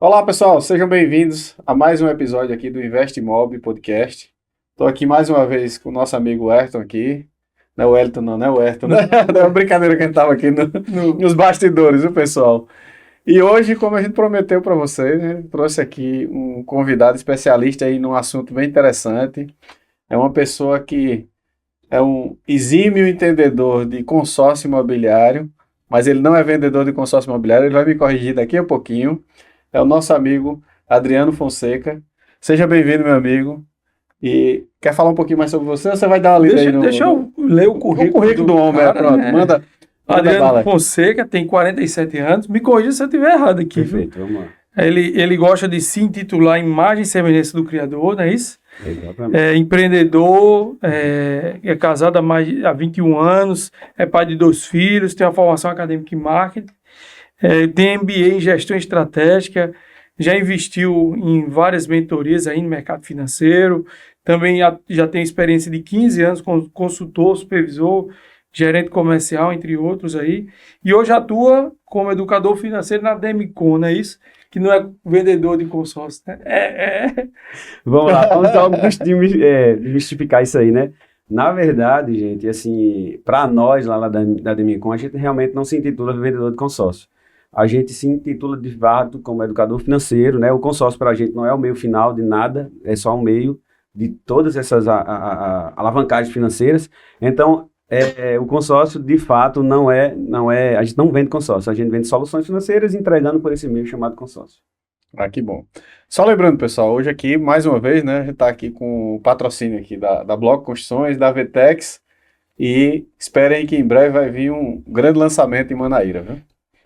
Olá, pessoal, sejam bem-vindos a mais um episódio aqui do InvestMob Podcast. Estou aqui mais uma vez com o nosso amigo Ayrton aqui. Não é o Elton, não é o Ayrton, né? É uma brincadeira que a gente estava aqui nos bastidores, viu, pessoal? E hoje, como a gente prometeu para vocês, né, trouxe aqui um convidado especialista aí num assunto bem interessante. É uma pessoa que é um exímio entendedor de consórcio imobiliário, mas ele não é vendedor de consórcio imobiliário, ele vai me corrigir daqui a pouquinho. É o nosso amigo Adriano Fonseca. Seja bem-vindo, meu amigo. E quer falar um pouquinho mais sobre você ou você vai dar uma lida aí Deixa eu ler o currículo do homem, cara, pronto. né? Manda Adriano bala. Fonseca tem 47 anos. Me corrija se eu estiver errado aqui. Perfeito, vamos lá. Ele gosta de se intitular Imagem e Semelhança do Criador, não é isso? Exatamente. É empreendedor, é casado há 21 anos, é pai de 2 filhos, tem uma formação acadêmica em marketing, tem MBA em gestão estratégica, já investiu em várias mentorias aí no mercado financeiro, também já tem experiência de 15 anos como consultor, supervisor, gerente comercial, entre outros aí, e hoje atua como educador financeiro na Demicon, não é isso? Que não é vendedor de consórcio, né? Vamos lá, vamos só desmistificar isso aí, né? Na verdade, gente, assim, para nós lá da Demicon, a gente realmente não se intitula vendedor de consórcio. A gente se intitula de fato como educador financeiro, né? O consórcio para a gente não é o meio final de nada, é só um meio de todas essas alavancagens financeiras. Então, o consórcio, de fato, não é, a gente não vende consórcio, a gente vende soluções financeiras entregando por esse meio chamado consórcio. Ah, que bom. Só lembrando, pessoal, hoje aqui, mais uma vez, né, a gente está aqui com o patrocínio aqui da Bloco Construções, da Vetex, e esperem que em breve vai vir um grande lançamento em Manaíra, viu?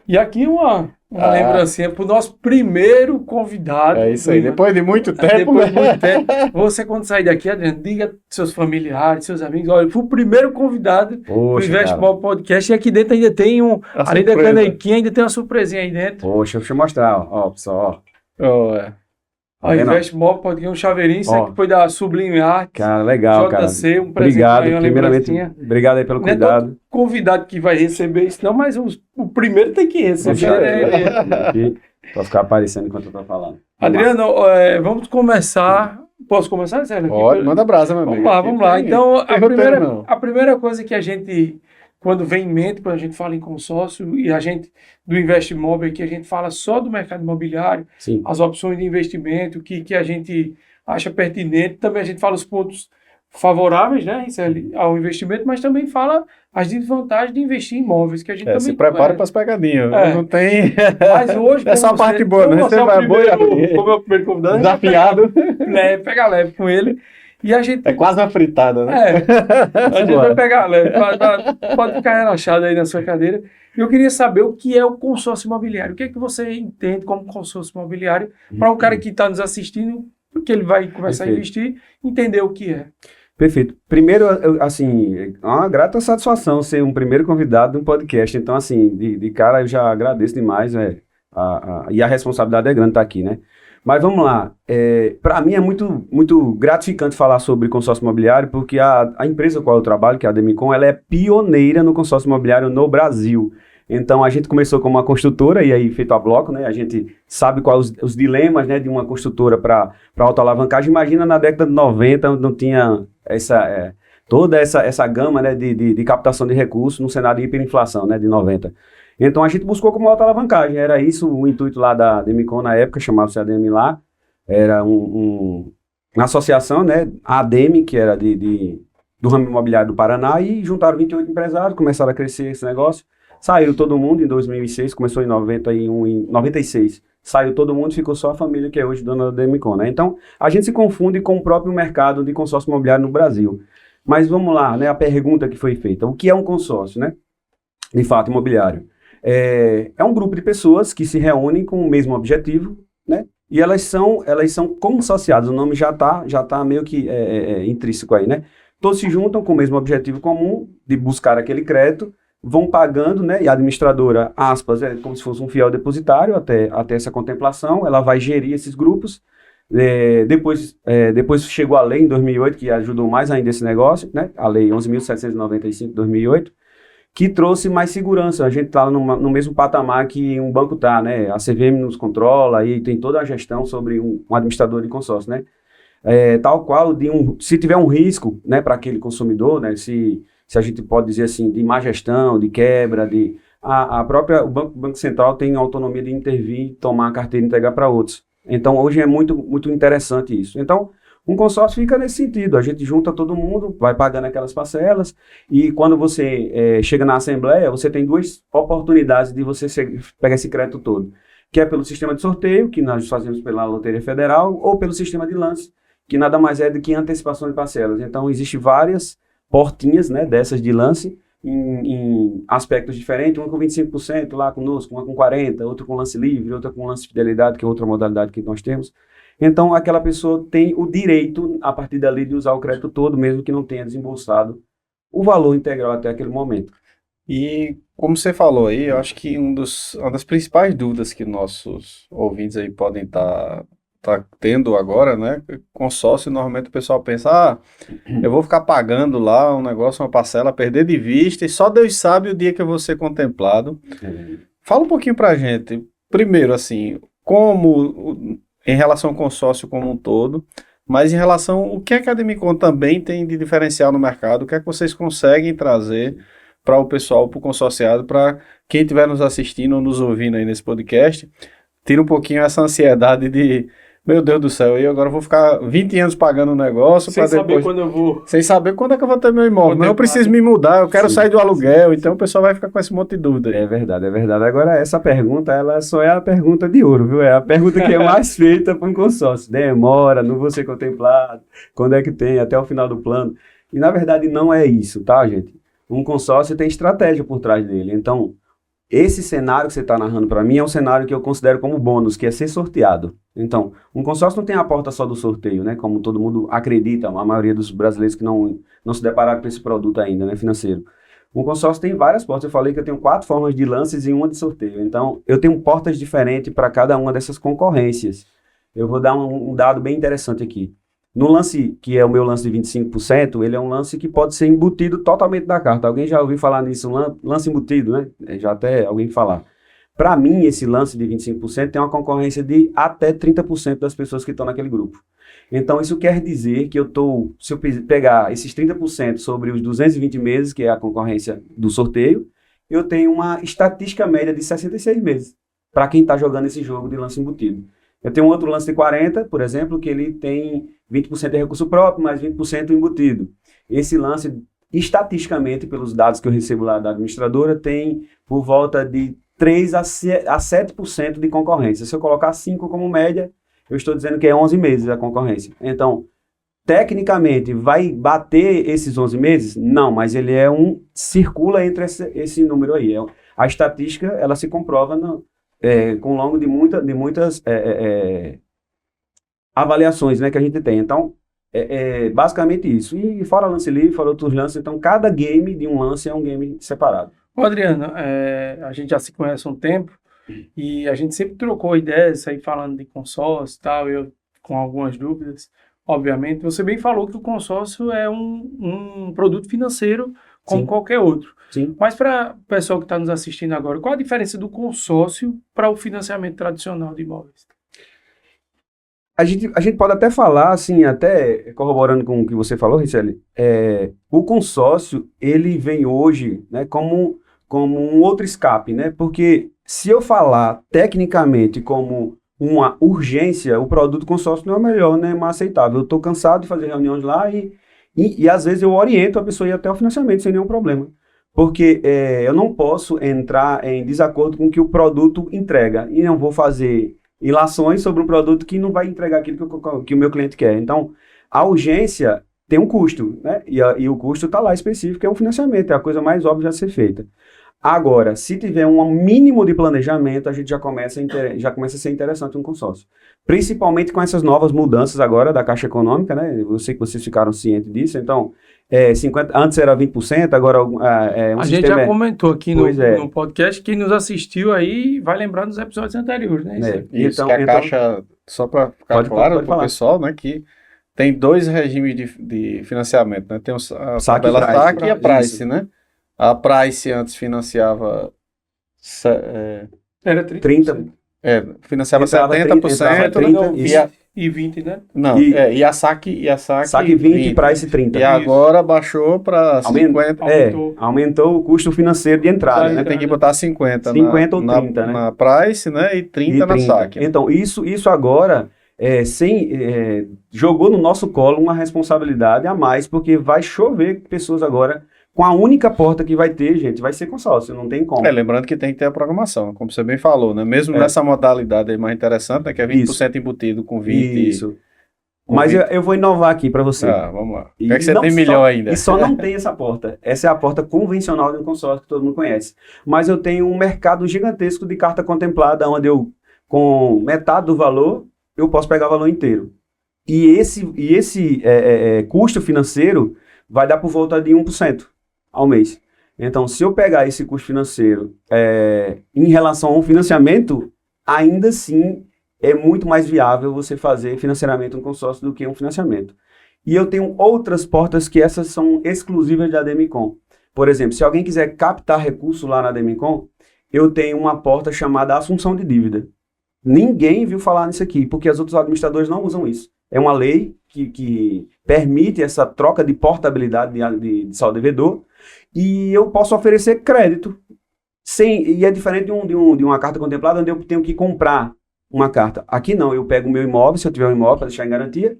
E aqui uma lembrancinha para o nosso primeiro convidado. É isso aí, depois de muito tempo. Depois de muito tempo. Você, quando sair daqui, Adriano, diga seus familiares, seus amigos, olha, fui o primeiro convidado do InvestMob Podcast, e aqui dentro ainda tem além da canequinha, ainda tem uma surpresinha aí dentro. Poxa, deixa eu mostrar, ó, pessoal, ó. Ó, InvestMob Podcast, um chaveirinho, isso aqui foi da Sublime Art. Cara, legal, JC, cara. um presente Obrigado, aí, uma primeiramente, lembrancinha. obrigado aí pelo cuidado. Não é todo convidado que vai receber isso, não, mas o primeiro tem que receber, né? Pra ficar aparecendo enquanto eu tô falando. Adriano, vamos começar. Posso começar, Zé? Pode, manda brasa, meu amigo. Vamos lá. Então, roteiro, a primeira coisa que a gente, quando vem em mente, quando a gente fala em consórcio, e a gente, do InvestMob aqui, a gente fala só do mercado imobiliário, Sim. as opções de investimento, o que a gente acha pertinente, também a gente fala os pontos favoráveis, né, ao investimento, mas também fala as desvantagens de investir em imóveis, que a gente também se prepara para as pegadinhas, não tem... Mas hoje... Essa parte boa, né? Você vai como é o primeiro convidado, desafiado. Pega leve com ele. E a gente... É quase uma fritada, né? A gente vai pegar leve. Pode ficar relaxado aí na sua cadeira. Eu queria saber o que é o consórcio imobiliário. O que é que você entende como consórcio imobiliário para o cara que está nos assistindo, porque ele vai começar a investir, entender o que é. Perfeito. Primeiro, assim, é uma grata satisfação ser um primeiro convidado de um podcast. Então, assim, de cara eu já agradeço demais, e a responsabilidade é grande estar aqui, né? Mas vamos lá. Para mim é muito, muito gratificante falar sobre consórcio imobiliário, porque a empresa com a qual eu trabalho, que é a Demicon, ela é pioneira no consórcio imobiliário no Brasil. Então, a gente começou como uma construtora, e aí feito a bloco, né? A gente sabe quais os dilemas, né, de uma construtora para autoalavancagem. Imagina na década de 90, onde não tinha toda essa gama, né, de captação de recursos no cenário de hiperinflação, né, de 90. Então, a gente buscou como autoalavancagem. Era isso o intuito lá da Demicon na época, chamava-se ADM lá. Era uma associação, né, a ADM, que era do ramo imobiliário do Paraná, e juntaram 28 empresários, começaram a crescer esse negócio. Saiu todo mundo em 2006, começou em 91, em 96. Saiu todo mundo, ficou só a família que é hoje dona da Demicon, né? Então, a gente se confunde com o próprio mercado de consórcio imobiliário no Brasil. Mas vamos lá, né? A pergunta que foi feita. O que é um consórcio, né? De fato, imobiliário. É um grupo de pessoas que se reúnem com o mesmo objetivo, né? E elas são consociadas. O nome já tá meio que intrínseco aí, né? Todos se juntam com o mesmo objetivo comum de buscar aquele crédito, vão pagando, né, e a administradora, aspas, é como se fosse um fiel depositário até essa contemplação, ela vai gerir esses grupos. Depois chegou a lei em 2008, que ajudou mais ainda esse negócio, né, a lei 11.795 de 2008, que trouxe mais segurança. A gente está no mesmo patamar que um banco está, né? A CVM nos controla e tem toda a gestão sobre um administrador de consórcio, né? Tal qual, se tiver um risco, né, para aquele consumidor, né, se a gente pode dizer assim, de má gestão, de quebra, o Banco Central tem autonomia de intervir, tomar a carteira e entregar para outros. Então, hoje é muito, muito interessante isso. Então, um consórcio fica nesse sentido, a gente junta todo mundo, vai pagando aquelas parcelas, e quando você chega na Assembleia, você tem duas oportunidades de você pegar esse crédito todo, que é pelo sistema de sorteio, que nós fazemos pela Loteria Federal, ou pelo sistema de lance, que nada mais é do que antecipação de parcelas. Então, existem várias portinhas, né, dessas de lance, em aspectos diferentes, uma com 25% lá conosco, uma com 40%, outra com lance livre, outra com lance fidelidade, que é outra modalidade que nós temos. Então, aquela pessoa tem o direito, a partir dali, de usar o crédito todo, mesmo que não tenha desembolsado o valor integral até aquele momento. E, como você falou aí, eu acho que uma das principais dúvidas que nossos ouvintes aí podem estar tendo agora, né? Consórcio, normalmente o pessoal pensa, eu vou ficar pagando lá um negócio, uma parcela, perder de vista, e só Deus sabe o dia que eu vou ser contemplado. Fala um pouquinho pra gente, primeiro, assim, em relação ao consórcio como um todo, mas em relação o que a Academicon também tem de diferencial no mercado, o que é que vocês conseguem trazer para o pessoal, para o consorciado, para quem estiver nos assistindo ou nos ouvindo aí nesse podcast, tira um pouquinho essa ansiedade de, meu Deus do céu, eu agora vou ficar 20 anos pagando um negócio sem para depois... saber quando eu vou... Sem saber quando é que eu vou ter meu imóvel. Não, eu preciso me mudar, eu quero sair do aluguel, então o pessoal vai ficar com esse monte de dúvida. É verdade, é verdade. Agora, essa pergunta, ela só é a pergunta de ouro, viu? É a pergunta que é mais feita para um consórcio. Demora, não vou ser contemplado, quando é que tem, até o final do plano. E, na verdade, não é isso, tá, gente? Um consórcio tem estratégia por trás dele. Então, esse cenário que você está narrando para mim é um cenário que eu considero como bônus, que é ser sorteado. Então, um consórcio não tem a porta só do sorteio, né? Como todo mundo acredita, a maioria dos brasileiros que não se depararam com esse produto ainda, né? Financeiro. Um consórcio tem várias portas. Eu falei que eu tenho 4 formas de lances e uma de sorteio. Então, eu tenho portas diferentes para cada uma dessas concorrências. Eu vou dar um dado bem interessante aqui. No lance, que é o meu lance de 25%, ele é um lance que pode ser embutido totalmente da carta. Alguém já ouviu falar nisso? Lance embutido, né? Já até alguém falar. Para mim, esse lance de 25% tem uma concorrência de até 30% das pessoas que estão naquele grupo. Então, isso quer dizer que se eu pegar esses 30% sobre os 220 meses, que é a concorrência do sorteio, eu tenho uma estatística média de 66 meses para quem está jogando esse jogo de lance embutido. Eu tenho um outro lance de 40, por exemplo, que ele tem 20% de recurso próprio, mais 20% embutido. Esse lance, estatisticamente, pelos dados que eu recebo lá da administradora, tem por volta de 3 a 7% de concorrência. Se eu colocar 5 como média, eu estou dizendo que é 11 meses a concorrência. Então, tecnicamente, vai bater esses 11 meses? Não, mas ele circula entre esse número aí. A estatística, ela se comprova com o longo de muitas avaliações, né, que a gente tem. Então, basicamente isso. E fora lance livre, fora outros lances, então cada game de um lance é um game separado. Ô, Adriano, a gente já se conhece há um tempo e a gente sempre trocou ideias aí falando de consórcio e tal, eu com algumas dúvidas, obviamente. Você bem falou que o consórcio é um produto financeiro como qualquer outro. Sim. Mas para o pessoal que está nos assistindo agora, qual a diferença do consórcio para o financiamento tradicional de imóveis? A gente pode até falar, assim, até corroborando com o que você falou, Richelle, o consórcio, ele vem hoje, né, como um outro escape, né? Porque se eu falar tecnicamente como uma urgência, o produto consórcio não é o melhor, né, mais aceitável. Eu estou cansado de fazer reuniões lá e às vezes eu oriento a pessoa a ir até o financiamento sem nenhum problema. Porque eu não posso entrar em desacordo com o que o produto entrega e não vou fazer ilações sobre um produto que não vai entregar aquilo que o meu cliente quer. Então, a urgência tem um custo, né? E o custo está lá específico, é um financiamento, é a coisa mais óbvia a ser feita. Agora, se tiver um mínimo de planejamento, a gente já começa a ser interessante um consórcio. Principalmente com essas novas mudanças agora da Caixa Econômica, né? Eu sei que vocês ficaram cientes disso, então, antes era 20%, agora a gente já comentou aqui no podcast, quem nos assistiu aí vai lembrar dos episódios anteriores, né? Isso, que a Caixa, só para ficar claro para o pessoal, né, que tem 2 regimes de financiamento, né? Tem a tabela SAC e a Price, né? A Price antes financiava... Era 30. Financiava Entrava 70%. 30, e 20, né? Não, e a SAC SAC 20 e Price 30. E agora baixou para 50. Aumentou o custo financeiro de entrada, né? Tem que botar 50 ou 30, né? na Price, né? E 30 na SAC. Né? Então, isso agora jogou no nosso colo uma responsabilidade a mais, porque vai chover pessoas agora com a única porta que vai ter, gente, vai ser consórcio, não tem como. Lembrando que tem que ter a programação, como você bem falou, né? Mesmo nessa modalidade aí mais interessante, né? Que é 20% embutido com 20%. Isso. Mas eu vou inovar aqui para você. Vamos lá. O que é que você tem melhor ainda? E só não tem essa porta. Essa é a porta convencional de um consórcio que todo mundo conhece. Mas eu tenho um mercado gigantesco de carta contemplada, onde eu, com metade do valor, eu posso pegar o valor inteiro. E esse custo financeiro vai dar por volta de 1% ao mês. Então, se eu pegar esse custo financeiro em relação ao financiamento, ainda assim é muito mais viável você fazer financeiramente um consórcio do que um financiamento. E eu tenho outras portas que essas são exclusivas da Ademicon. Por exemplo, se alguém quiser captar recurso lá na Ademicon, eu tenho uma porta chamada assunção de dívida. Ninguém viu falar nisso aqui, porque os outros administradores não usam isso. É uma lei que permite essa troca de portabilidade de saldo devedor, e eu posso oferecer crédito. E é diferente de uma carta contemplada, onde eu tenho que comprar uma carta. Aqui não, eu pego o meu imóvel, se eu tiver um imóvel para deixar em garantia,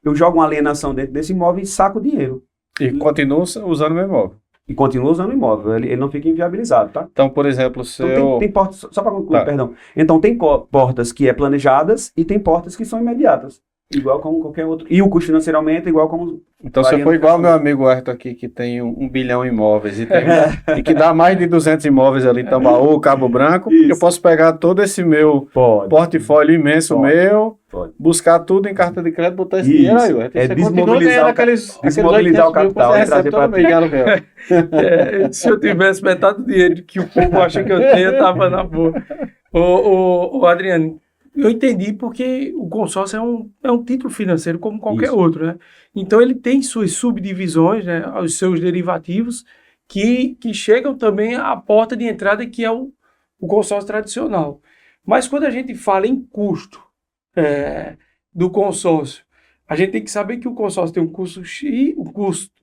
eu jogo uma alienação dentro desse imóvel e saco o dinheiro. E continua usando o meu imóvel. E continua usando o imóvel, ele não fica inviabilizado, tá? Então, por exemplo, se então, tem portas, só para concluir, perdão. Então, tem portas que planejadas e tem portas que são imediatas. Igual como qualquer outro. E o custo financeiro aumenta igual como... Então, se eu for igual ao meu amigo Ayrton aqui, que tem 1 bilhão de imóveis e que dá mais de 200 imóveis ali em Tambaú, Cabo Branco, eu posso pegar todo esse meu portfólio imenso buscar tudo em carta de crédito, botar esse dinheiro aí. Desmobilizar o capital e trazer para se eu tivesse metade do dinheiro que o povo acha que eu tenho, eu tava na boa. Ô, Adriano, eu entendi porque o consórcio é um título financeiro como qualquer outro, né? Então ele tem suas subdivisões, né? Os seus derivativos que chegam também à porta de entrada, que é o consórcio tradicional. Mas quando a gente fala em custo do consórcio, a gente tem que saber que o consórcio tem um custo X,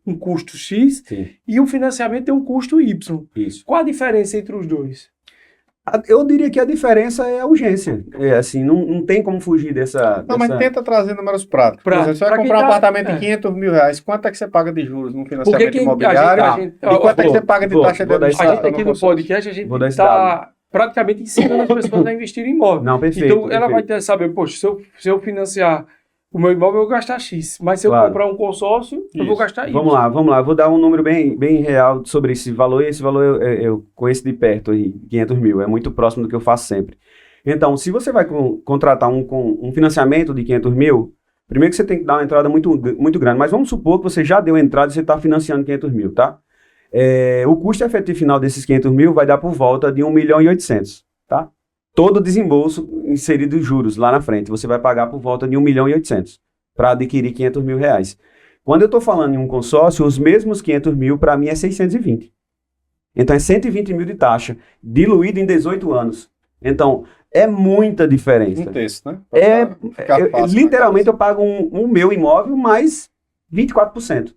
um custo X, sim, e o financiamento tem um custo Y. Isso. Qual a diferença entre os dois? Eu diria que a diferença é a urgência. Assim, não tem como fugir dessa... Não, mas tenta trazer números práticos. Por exemplo, você vai comprar um apartamento de 500 mil reais, quanto é que você paga de juros num financiamento imobiliário? E quanto é que você paga de taxa de administração? A gente aqui no podcast, a gente está praticamente ensinando as pessoas a investir em imóvel. Não, perfeito. Então, ela vai ter que saber, poxa, se eu financiar o meu imóvel, eu vou gastar X. Mas se eu comprar um consórcio, eu vou gastar Y. Vamos lá. Eu vou dar um número bem real sobre esse valor. E esse valor eu conheço de perto, aí, 500 mil. É muito próximo do que eu faço sempre. Então, se você vai contratar um financiamento de 500 mil, primeiro que você tem que dar uma entrada muito, muito grande. Mas vamos supor que você já deu a entrada e você está financiando 500 mil, tá? O custo efetivo final desses 500 mil vai dar por volta de 1.800.000, tá? Todo desembolso inserido em juros lá na frente, você vai pagar por volta de 1.800.000 para adquirir 500 mil reais. Quando eu estou falando em um consórcio, os mesmos 500 mil para mim é 620. Então é 120 mil de taxa, diluído em 18 anos. Então é muita diferença. Um terço, né? Literalmente eu pago o meu imóvel mais 24%.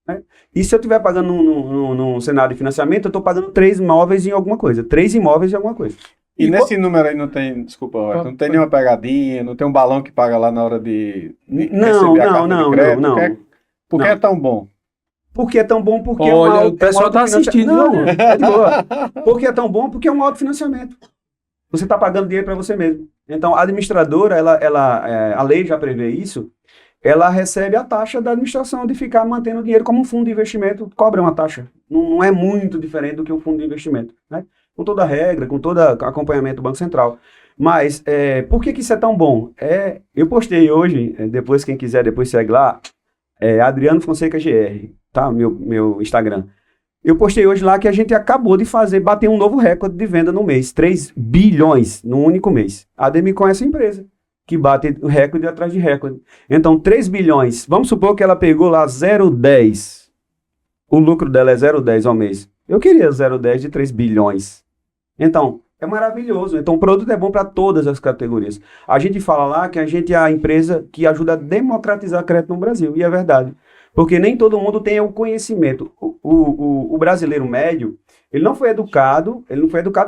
Né? E se eu estiver pagando num cenário de financiamento, eu estou pagando 3 imóveis em alguma coisa. 3 imóveis em alguma coisa. E nesse número aí não tem, desculpa, não tem nenhuma pegadinha, não tem um balão que paga lá na hora de receber a carta de crédito? Não. Por que é tão bom? Porque é tão bom porque o pessoal está assistindo. Não, é de boa. Porque é tão bom porque é um autofinanciamento. Você está pagando dinheiro para você mesmo. Então, a administradora, a lei já prevê isso, ela recebe a taxa da administração de ficar mantendo o dinheiro como um fundo de investimento, cobra uma taxa. Não é muito diferente do que um fundo de investimento, né? Com toda a regra, com todo acompanhamento do Banco Central. Mas, por que isso é tão bom? Eu postei hoje, depois quem quiser, depois segue lá, Adriano Fonseca GR, tá? Meu Instagram. Eu postei hoje lá que a gente acabou de bater um novo recorde de venda no mês, 3 bilhões num único mês. A Ademicon é essa empresa que bate recorde atrás de recorde. Então, 3 bilhões, vamos supor que ela pegou lá 0,10. O lucro dela é 0,10 ao mês. Eu queria 0,10 de 3 bilhões. Então, é maravilhoso. Então, o produto é bom para todas as categorias. A gente fala lá que a gente é a empresa que ajuda a democratizar crédito no Brasil. E é verdade. Porque nem todo mundo tem o conhecimento. O brasileiro médio, ele não foi educado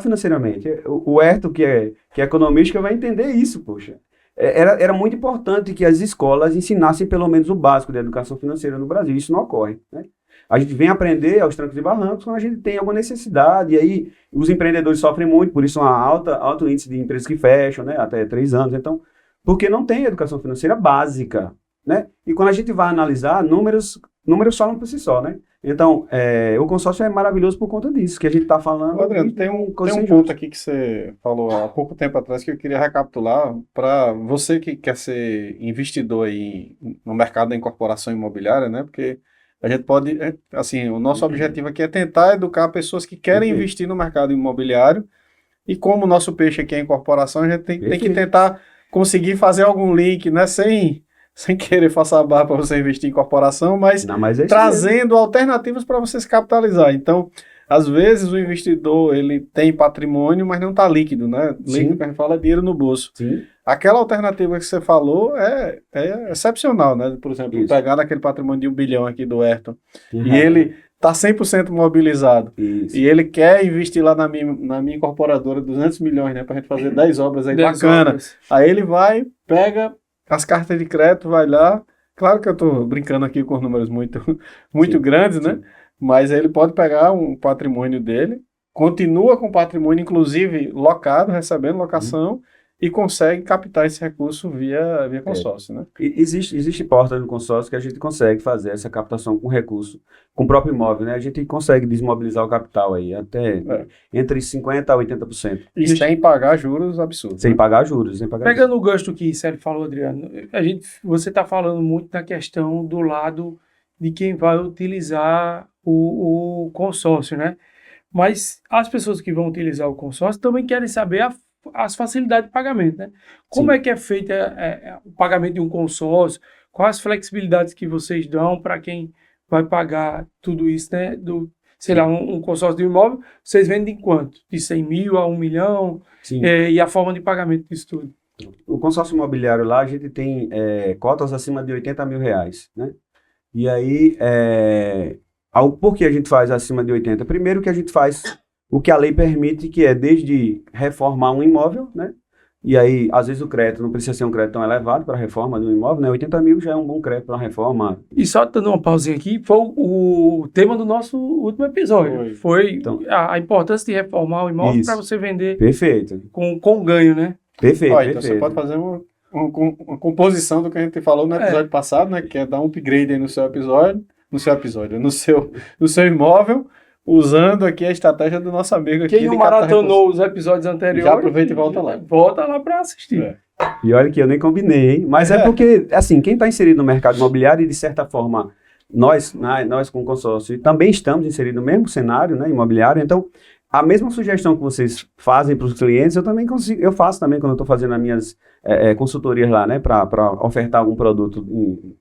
financeiramente. O Herto, que é economista, vai entender isso, poxa. Era muito importante que as escolas ensinassem pelo menos o básico da educação financeira no Brasil. Isso não ocorre, né? A gente vem aprender aos trancos e barrancos quando a gente tem alguma necessidade. E aí, os empreendedores sofrem muito, por isso alto índice de empresas que fecham, né? Até 3 anos. Então, porque não tem educação financeira básica, né? E quando a gente vai analisar, números falam por si só, né? Então, o consórcio é maravilhoso por conta disso, que a gente está falando. Adriano, tem um ponto aqui que você falou há pouco tempo atrás que eu queria recapitular para você que quer ser investidor aí no mercado da incorporação imobiliária, né? Porque a gente pode, assim, o nosso objetivo aqui é tentar educar pessoas que querem investir no mercado imobiliário e como o nosso peixe aqui é a incorporação, a gente tem que tentar conseguir fazer algum link, né? Sem querer forçar a barra para você investir em corporação, mas trazendo alternativas para você se capitalizar. Então, às vezes o investidor ele tem patrimônio, mas não está líquido, né? Líquido que a gente fala é dinheiro no bolso. Sim. Aquela alternativa que você falou é excepcional, né? Por exemplo, pegar aquele patrimônio de 1 bilhão aqui do Ayrton e ele está 100% mobilizado e ele quer investir lá na minha incorporadora 200 milhões, né? Para a gente fazer 10 obras aí bacanas. Aí ele vai, pega as cartas de crédito, vai lá. Claro que eu estou brincando aqui com números muito grandes, né? Mas ele pode pegar um patrimônio dele, continua com o patrimônio, inclusive locado, recebendo locação, e consegue captar esse recurso via consórcio, né? Existe porta no consórcio que a gente consegue fazer essa captação com recurso, com o próprio imóvel, né? A gente consegue desmobilizar o capital aí, até entre 50% a 80%. E sem pagar juros absurdos. Sem pagar juros. Pegando o gancho do que o Célio falou, Adriano, você está falando muito na questão do lado de quem vai utilizar o consórcio, né? Mas as pessoas que vão utilizar o consórcio também querem saber as facilidades de pagamento, né? Como é que é feito o pagamento de um consórcio? Quais as flexibilidades que vocês dão para quem vai pagar tudo isso, né? Sei lá, um consórcio de um imóvel, vocês vendem quanto? De 100 mil a 1 milhão? E a forma de pagamento disso tudo? O consórcio imobiliário lá, a gente tem cotas acima de 80 mil reais, né? E aí, por que a gente faz acima de 80? Primeiro que a gente faz o que a lei permite, que é desde reformar um imóvel, né? E aí, às vezes o crédito não precisa ser um crédito tão elevado para a reforma de um imóvel, né? 80 mil já é um bom crédito para a reforma. E só dando uma pausinha aqui, foi o tema do nosso último episódio. Foi então, a importância de reformar o imóvel para você vender. Perfeito. Com ganho, né? Perfeito. Então você pode fazer uma composição do que a gente falou no episódio passado, né? Que é dar um upgrade aí no seu imóvel, usando aqui a estratégia do nosso amigo aqui. Quem não maratonou os episódios anteriores, já aproveita e volta lá. Volta lá para assistir. E olha que eu nem combinei, hein? Mas é porque, assim, quem está inserido no mercado imobiliário e, de certa forma, nós com o consórcio também estamos inseridos no mesmo cenário, né, imobiliário, então a mesma sugestão que vocês fazem para os clientes, eu faço também quando eu estou fazendo as minhas consultorias lá, né, para ofertar algum produto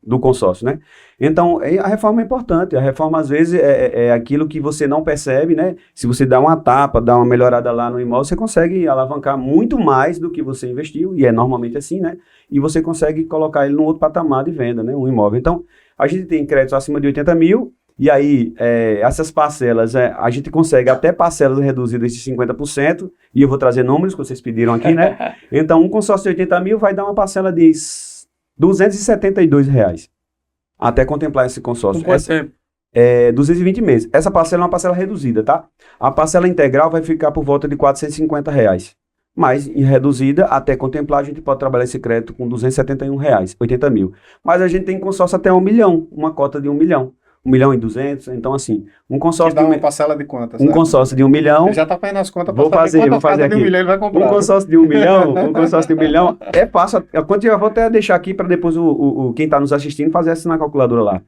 do consórcio, né. Então, a reforma é importante. A reforma, às vezes, é aquilo que você não percebe, né. Se você dá uma tapa, dá uma melhorada lá no imóvel, você consegue alavancar muito mais do que você investiu, e é normalmente assim, né, e você consegue colocar ele num outro patamar de venda, né, um imóvel. Então, a gente tem créditos acima de 80 mil, e aí, essas parcelas, a gente consegue até parcelas reduzidas de 50%, e eu vou trazer números que vocês pediram aqui, né? Então, um consórcio de 80 mil vai dar uma parcela de R$272, até contemplar esse consórcio. 220 meses. Essa parcela é uma parcela reduzida, tá? A parcela integral vai ficar por volta de R$450. Mas, em reduzida, até contemplar, a gente pode trabalhar esse crédito com R$271, 80 mil. Mas a gente tem consórcio até 1 milhão, uma cota de 1 milhão. 1.200.000, então assim, um consórcio que dá uma parcela de quantas? Um consórcio de 1 milhão. Ele já está fazendo as contas. Vou fazer aqui. De 1 milhão ele vai comprar. Um consórcio de 1 milhão, é fácil. Eu vou até deixar aqui para depois quem está nos assistindo fazer assim na calculadora lá.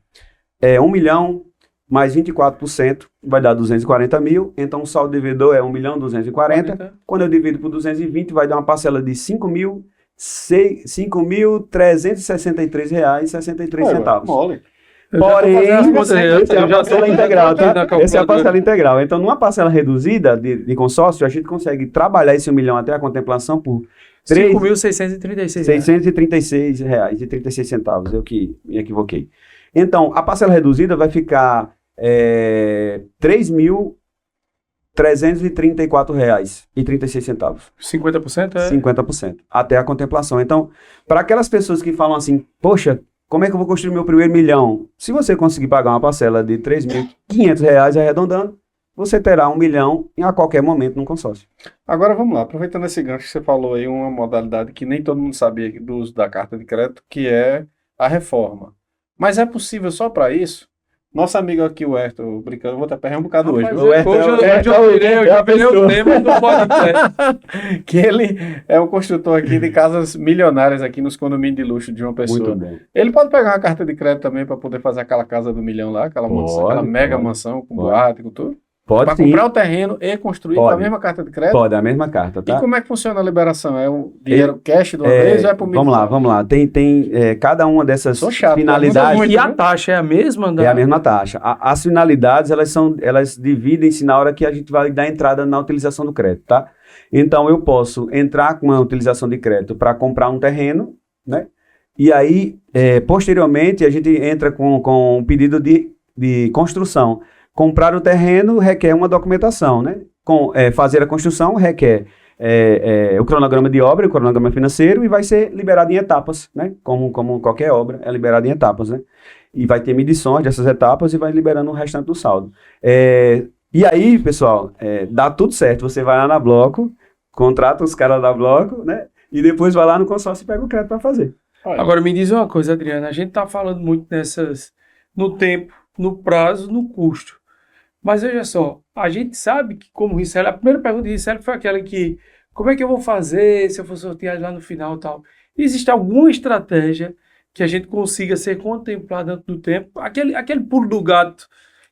1 milhão mais 24% vai dar 240 mil, então o saldo devedor é 1.240.000. Quando eu divido por 220, vai dar uma parcela de R$5.363,63. Mole. Porém, essa é a já parcela tô- integral, já tô tá? na Essa é a calculadora. parcela integral. Então, numa parcela reduzida de consórcio, a gente consegue trabalhar esse 1 milhão até a contemplação por R$ 5.636. R$636,36. Eu que me equivoquei. Então, a parcela reduzida vai ficar R$ 3.334,36. 50% é? 50%, até a contemplação. Então, para aquelas pessoas que falam assim, poxa, como é que eu vou construir meu primeiro milhão? Se você conseguir pagar uma parcela de R$ 3.500 arredondando, você terá 1 milhão a qualquer momento no consórcio. Agora vamos lá, aproveitando esse gancho que você falou aí, uma modalidade que nem todo mundo sabia do uso da carta de crédito, que é a reforma. Mas é possível só para isso? Nosso amigo aqui, o Ayrton, brincando, eu vou até perder um bocado hoje. Rapaz, viu? hoje eu virei o tema do podcast. Que ele é um construtor aqui de casas milionárias aqui nos condomínios de luxo de uma pessoa. Muito bom. Ele pode pegar uma carta de crédito também para poder fazer aquela casa do milhão lá, aquela mansão, aquela mega pode. mansão com Pode. boate, com tudo? Pode Para sim, comprar o terreno e construir com a Pode. mesma carta de crédito? pode, a mesma carta, E tá? como é que funciona a liberação? É o dinheiro cash de uma vez ou é por Vamos lá. Tem cada uma dessas Sou chato, finalidades muito, E a taxa é a mesma? é a mesma taxa. As finalidades, elas dividem-se na hora que a gente vai dar entrada na utilização do crédito, tá? Então, eu posso entrar com uma utilização de crédito para comprar um terreno, né? E aí, posteriormente, a gente entra com um pedido de construção. Comprar o terreno requer uma documentação, né? Fazer a construção requer o cronograma de obra, o cronograma financeiro, e vai ser liberado em etapas, né? Como qualquer obra, é liberado em etapas, né? E vai ter medições dessas etapas e vai liberando o restante do saldo. E aí, pessoal, dá tudo certo. Você vai lá na Bloco, contrata os caras da Bloco, né? E depois vai lá no consórcio e pega o crédito para fazer. Olha, Agora me diz uma coisa, Adriana, a gente tá falando muito no tempo, no prazo, no custo. Mas veja só, a gente sabe que como reseller, a primeira pergunta de reseller foi aquela que, como é que eu vou fazer se eu for sorteado lá no final e tal? Existe alguma estratégia que a gente consiga ser contemplado dentro do tempo? Aquele pulo do gato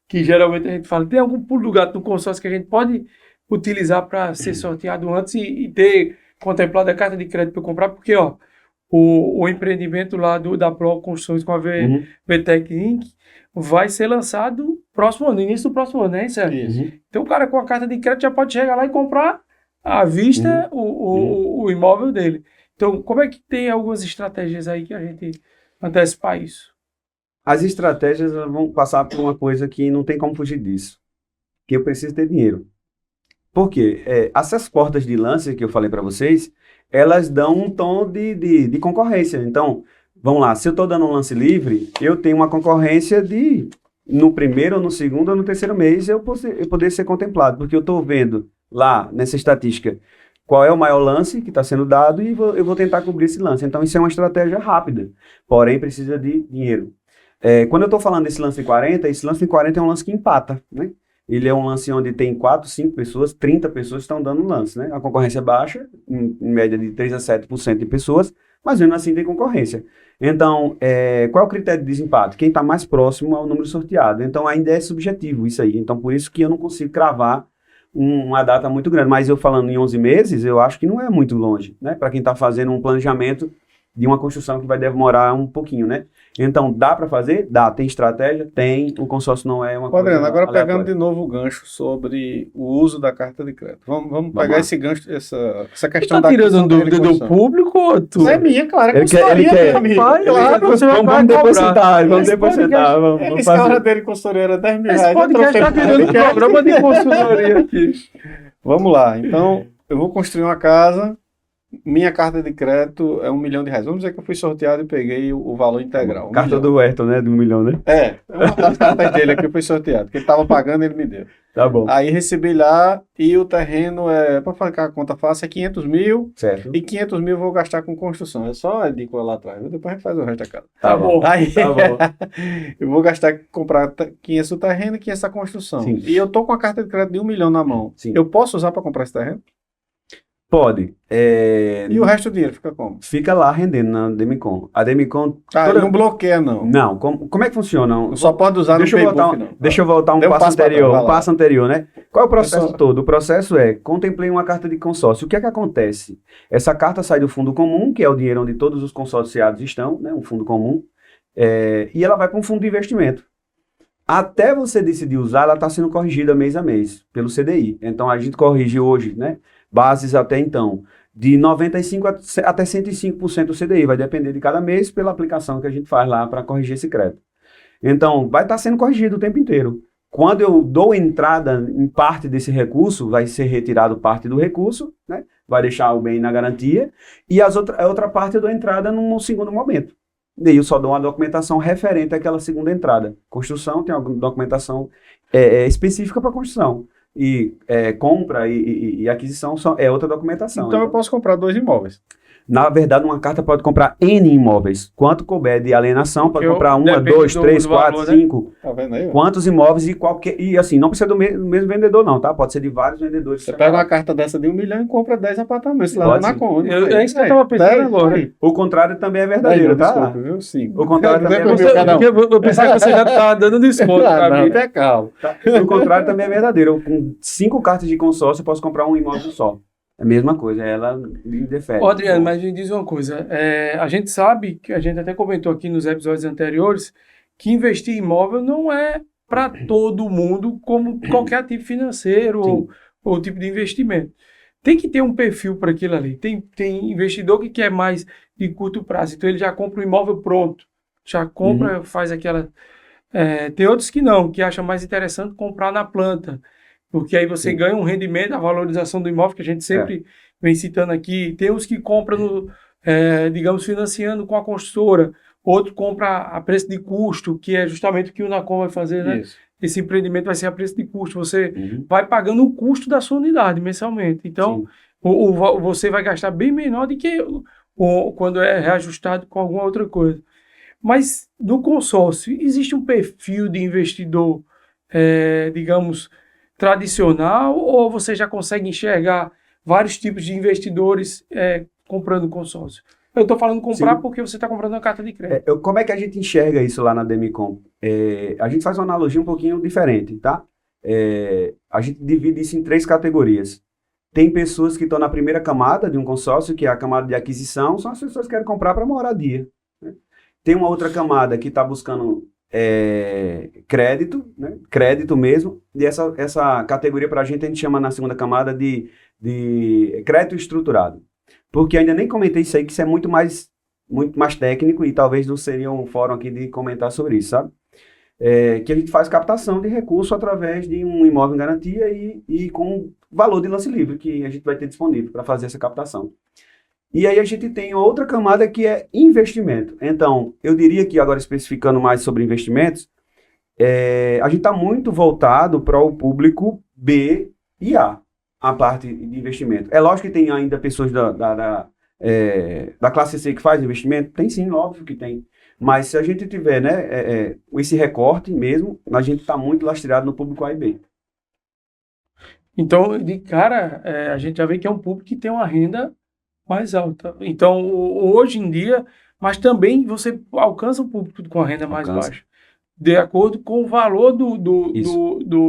que geralmente a gente fala, tem algum pulo do gato no consórcio que a gente pode utilizar para ser sorteado antes e ter contemplado a carta de crédito para comprar? Porque, ó, o empreendimento lá da Pro Construções com a VTEC Inc. vai ser lançado no início do próximo ano, né, Sérgio? isso. Então o cara com a carta de crédito já pode chegar lá e comprar à vista o imóvel dele. Então, como é que tem algumas estratégias aí que a gente antecipar isso? As estratégias elas vão passar por uma coisa que não tem como fugir disso, que eu preciso ter dinheiro. Por quê? Essas portas de lance que eu falei para vocês, elas dão um tom de concorrência. Então, vamos lá, se eu estou dando um lance livre, eu tenho uma concorrência no primeiro, ou no segundo, ou no terceiro mês, eu poder ser contemplado, porque eu estou vendo lá nessa estatística qual é o maior lance que está sendo dado e eu vou tentar cobrir esse lance. Então, isso é uma estratégia rápida, porém precisa de dinheiro. Quando eu estou falando desse lance de 40, esse lance de 40 é um lance que empata, né? Ele é um lance onde tem 4, 5 pessoas, 30 pessoas estão dando lance, né? A concorrência é baixa, em média de 3 a 7% de pessoas, mas mesmo assim tem concorrência. Então, qual é o critério de desempate? Quem está mais próximo ao número sorteado. Então, ainda é subjetivo isso aí. Então, por isso que eu não consigo cravar uma data muito grande. Mas eu falando em 11 meses, eu acho que não é muito longe, né? Para quem está fazendo um planejamento de uma construção que vai demorar um pouquinho, né? Então, dá para fazer? Dá. Tem estratégia? Tem. O consórcio não é uma coisa Adriano, agora aleatória. pegando de novo o gancho sobre o uso da carta de crédito. Vamos pegar lá. esse gancho, essa Tu questão tá da tirando aquisição dúvida terreno e do construção. público ou tu? É minha, claro. É Ele quer- meu amigo. Vai, Claro. você vai Vamos cobrar. depositar, vamos Esse depositar. Vamos Esse fazer. cara dele consultoria era 10 mil Esse reais. podcast tá virando programa de consultoria aqui. Vamos lá. Então, eu vou construir uma casa. Minha carta de crédito é R$1 milhão. Vamos dizer que eu fui sorteado e peguei o valor integral. Carta do Ayrton, né? De 1 milhão, né? Uma das cartas dele aqui foi sorteado. Que ele estava pagando, ele me deu. Tá bom. Aí recebi lá e o terreno para ficar a conta fácil, é 500 mil. Certo. E 500 mil eu vou gastar com construção. É só a dica lá atrás. Depois a gente faz o resto da casa. Tá bom. Aí, Tá bom. eu vou comprar 500 o terreno e 500 a construção. Sim. E eu tô com a carta de crédito de 1 milhão na mão. Sim. Eu posso usar para comprar esse terreno? Pode. E o resto do dinheiro fica como? Fica lá rendendo na Demicon. A Demicon. Ah, toda- não bloqueia, não. Não, como é que funciona? Só pode usar Deixa no eu Facebook, voltar, não. deixa eu voltar um Deu um passo passo pra anterior, trás, vai lá. né? Qual é o processo Pessoal- todo? O processo contemplei uma carta de consórcio. O que é que acontece? Essa carta sai do fundo comum, que é o dinheiro onde todos os consorciados estão, né? Um fundo comum. E ela vai para um fundo de investimento. Até você decidir usar, ela está sendo corrigida mês a mês pelo CDI. Então, a gente corrige hoje, né, bases até então, de 95% até 105% do CDI. Vai depender de cada mês pela aplicação que a gente faz lá para corrigir esse crédito. Então, vai estar sendo corrigido o tempo inteiro. Quando eu dou entrada em parte desse recurso, vai ser retirado parte do recurso, né, vai deixar o bem na garantia, e a outra parte eu dou entrada num segundo momento. Daí eu só dou uma documentação referente àquela segunda entrada. Construção tem alguma documentação específica para construção. E compra e aquisição é outra documentação. Então eu posso comprar 2 imóveis. Na verdade, uma carta pode comprar N imóveis. Quanto couber de alienação, pode comprar 1, 2, 3, 4, 5. Tá vendo aí? Quantos imóveis e qualquer. E assim, não precisa do mesmo vendedor, não, tá? Pode ser de vários vendedores. Você pega uma carta dessa de 1 milhão e compra 10 apartamentos lá na conta. É isso que eu tava pensando agora. O contrário também é verdadeiro, tá? Desculpa, viu? Sim. O contrário também é verdadeiro. Eu pensava que você já tá dando desconto pra mim. Até calma. Tá? O contrário também é verdadeiro. Com 5 cartas de consórcio, eu posso comprar um imóvel só. É a mesma coisa, ela defere. Ô, Adriano, mas me diz uma coisa. A gente sabe, que a gente até comentou aqui nos episódios anteriores, que investir em imóvel não é para todo mundo, como qualquer ativo financeiro ou tipo de investimento. Tem que ter um perfil para aquilo ali. Tem investidor que quer mais de curto prazo, então ele já compra o imóvel pronto, já compra, faz aquela... tem outros que não, que acham mais interessante comprar na planta, porque aí você ganha um rendimento, a valorização do imóvel, que a gente sempre vem citando aqui. Tem os que compram, digamos, financiando com a construtora. Outro compra a preço de custo, que é justamente o que o Unacom vai fazer, né? Isso. Esse empreendimento vai ser a preço de custo. Você vai pagando o custo da sua unidade mensalmente. Então, você vai gastar bem menor do que quando é reajustado com alguma outra coisa. Mas, no consórcio, existe um perfil de investidor, digamos, tradicional, ou você já consegue enxergar vários tipos de investidores comprando consórcio? Eu estou falando comprar porque você está comprando uma carta de crédito. Como é que a gente enxerga isso lá na Demicon? A gente faz uma analogia um pouquinho diferente, tá? A gente divide isso em 3 categorias. Tem pessoas que estão na primeira camada de um consórcio, que é a camada de aquisição, são as pessoas que querem comprar para moradia, né? Tem uma outra camada que está buscando crédito, né? Crédito mesmo, e essa categoria para a gente chama na segunda camada de crédito estruturado, porque ainda nem comentei isso aí, que isso é muito mais técnico e talvez não seria um fórum aqui de comentar sobre isso, sabe? Que a gente faz captação de recurso através de um imóvel em garantia e com valor de lance livre que a gente vai ter disponível para fazer essa captação. E aí a gente tem outra camada que é investimento. Então, eu diria que agora especificando mais sobre investimentos, a gente está muito voltado para o público B e A parte de investimento. É lógico que tem ainda pessoas da classe C que faz investimento? Tem sim, óbvio que tem. Mas se a gente tiver, né, esse recorte mesmo, a gente está muito lastreado no público A e B. Então, de cara, a gente já vê que é um público que tem uma renda mais alta. Então, hoje em dia, mas também você alcança o público com a renda mais baixa, de acordo com o valor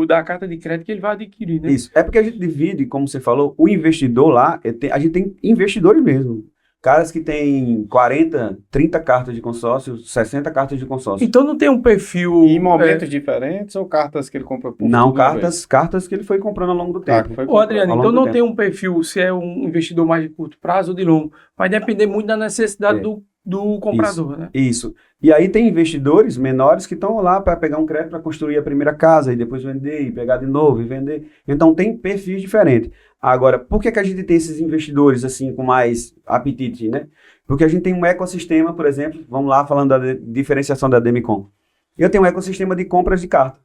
da carta de crédito que ele vai adquirir, né? Isso. É porque a gente divide, como você falou, o investidor lá, a gente tem investidores mesmo. Caras que têm 40, 30 cartas de consórcio, 60 cartas de consórcio. Então não tem um perfil... Em momentos diferentes ou cartas que ele compra por Não, cartas que ele foi comprando ao longo do tempo. Ô, Adriano, então não tem um perfil, se é um investidor mais de curto prazo ou de longo. Vai depender muito da necessidade do comprador, isso, né? Isso. E aí tem investidores menores que estão lá para pegar um crédito para construir a primeira casa e depois vender e pegar de novo e vender. Então tem perfis diferentes. Agora, por que a gente tem esses investidores assim com mais apetite, né? Porque a gente tem um ecossistema, por exemplo, vamos lá falando da diferenciação da Demicon. Eu tenho um ecossistema de compras de carta.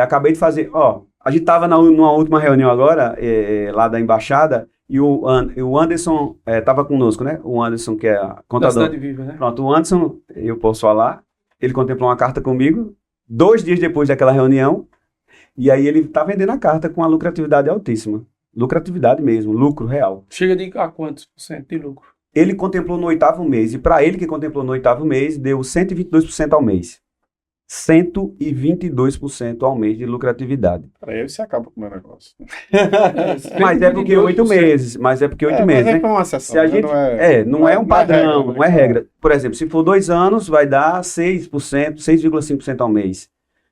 Acabei de fazer, a gente estava numa última reunião agora, lá da embaixada, e o Anderson estava conosco, né? O Anderson, que é contador. Da Cidade Viva, né? Pronto, o Anderson, eu posso falar, ele contemplou uma carta comigo, 2 dias depois daquela reunião, e aí ele está vendendo a carta com uma lucratividade altíssima. Lucratividade mesmo, lucro real. Chega a quantos por cento de lucro? Ele contemplou no 8º mês, e para ele que contemplou no 8º mês, deu 122% ao mês. 122% ao mês de lucratividade. Para aí você acaba com o meu negócio. Mas é porque 8 meses. Mas é porque 8 meses, mas né? é uma exceção, Se a gente, não é um padrão, não é regra. Por exemplo, se for 2 anos, vai dar 6%, 6,5% ao mês.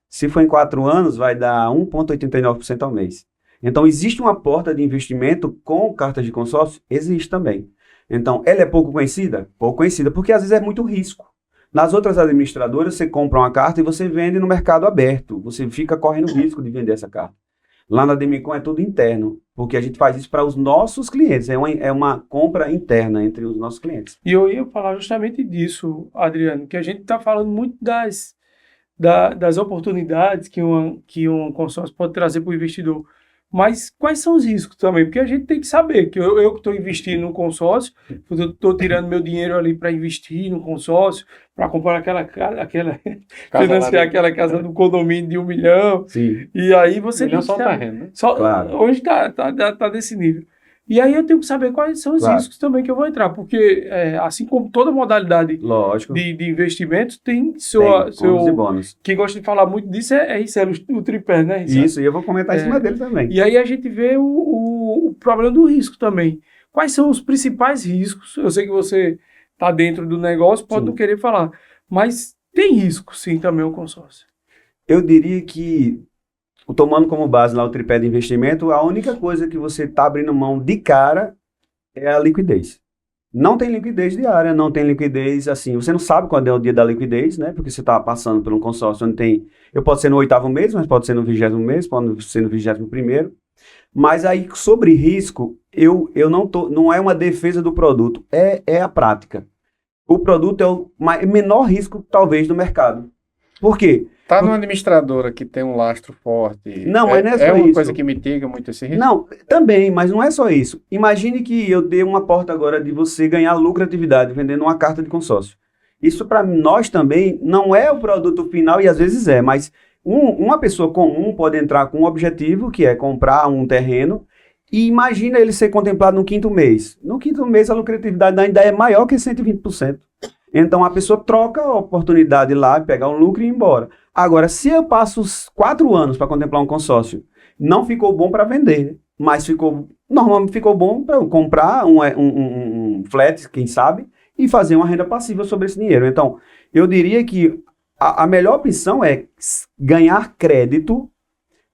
Se for em 4 anos, vai dar 1,89% ao mês. Então, existe uma porta de investimento com cartas de consórcio? Existe também. Então, ela é pouco conhecida? Pouco conhecida, porque às vezes é muito risco. Nas outras administradoras, você compra uma carta e você vende no mercado aberto. Você fica correndo risco de vender essa carta. Lá na Demicon é tudo interno, porque a gente faz isso para os nossos clientes. É uma compra interna entre os nossos clientes. E eu ia falar justamente disso, Adriano, que a gente está falando muito das oportunidades que um consórcio pode trazer para o investidor. Mas quais são os riscos também? Porque a gente tem que saber que eu que estou investindo no consórcio, eu estou tirando meu dinheiro ali para investir no consórcio, para comprar financiar aquela casa do condomínio de 1 milhão. Sim. E aí você Milhão tem que só saber. terreno, né? Claro. Hoje tá desse nível. E aí eu tenho que saber quais são os Claro. riscos também que eu vou entrar, porque assim como toda modalidade Lógico. de investimentos tem Tem seu ônus e bônus. quem gosta de falar muito disso é Ricello, o tripé, né, Ricello? Isso, e eu vou comentar em cima dele também. E aí a gente vê o problema do risco também. Quais são os principais riscos? Eu sei que você está dentro do negócio, pode Sim. não querer falar, mas tem risco sim também o consórcio. Eu diria que, tomando como base lá o tripé de investimento, a única coisa que você está abrindo mão de cara é a liquidez. Não tem liquidez diária, não tem liquidez, assim, você não sabe quando é o dia da liquidez, né? Porque você está passando por um consórcio onde tem, eu posso ser no 8º mês, mas pode ser no 20º mês, pode ser no 21º. Mas aí, sobre risco, eu não é uma defesa do produto, é a prática. O produto é o menor risco, talvez, do mercado. Por quê? Tá numa administradora que tem um lastro forte. Não, mas não é só É uma isso. coisa que mitiga muito esse risco? Não, também, mas não é só isso. Imagine que eu dei uma porta agora de você ganhar lucratividade vendendo uma carta de consórcio. Isso para nós também não é o produto final e às vezes é, mas uma pessoa comum pode entrar com um objetivo, que é comprar um terreno, e imagina ele ser contemplado no 5º mês. No 5º mês a lucratividade ainda é maior que 120%. Então a pessoa troca a oportunidade lá, pegar um lucro e ir embora. Agora, se eu passo 4 anos para contemplar um consórcio, não ficou bom para vender, mas normalmente ficou bom para comprar um flat, quem sabe, e fazer uma renda passiva sobre esse dinheiro. Então, eu diria que a melhor opção é ganhar crédito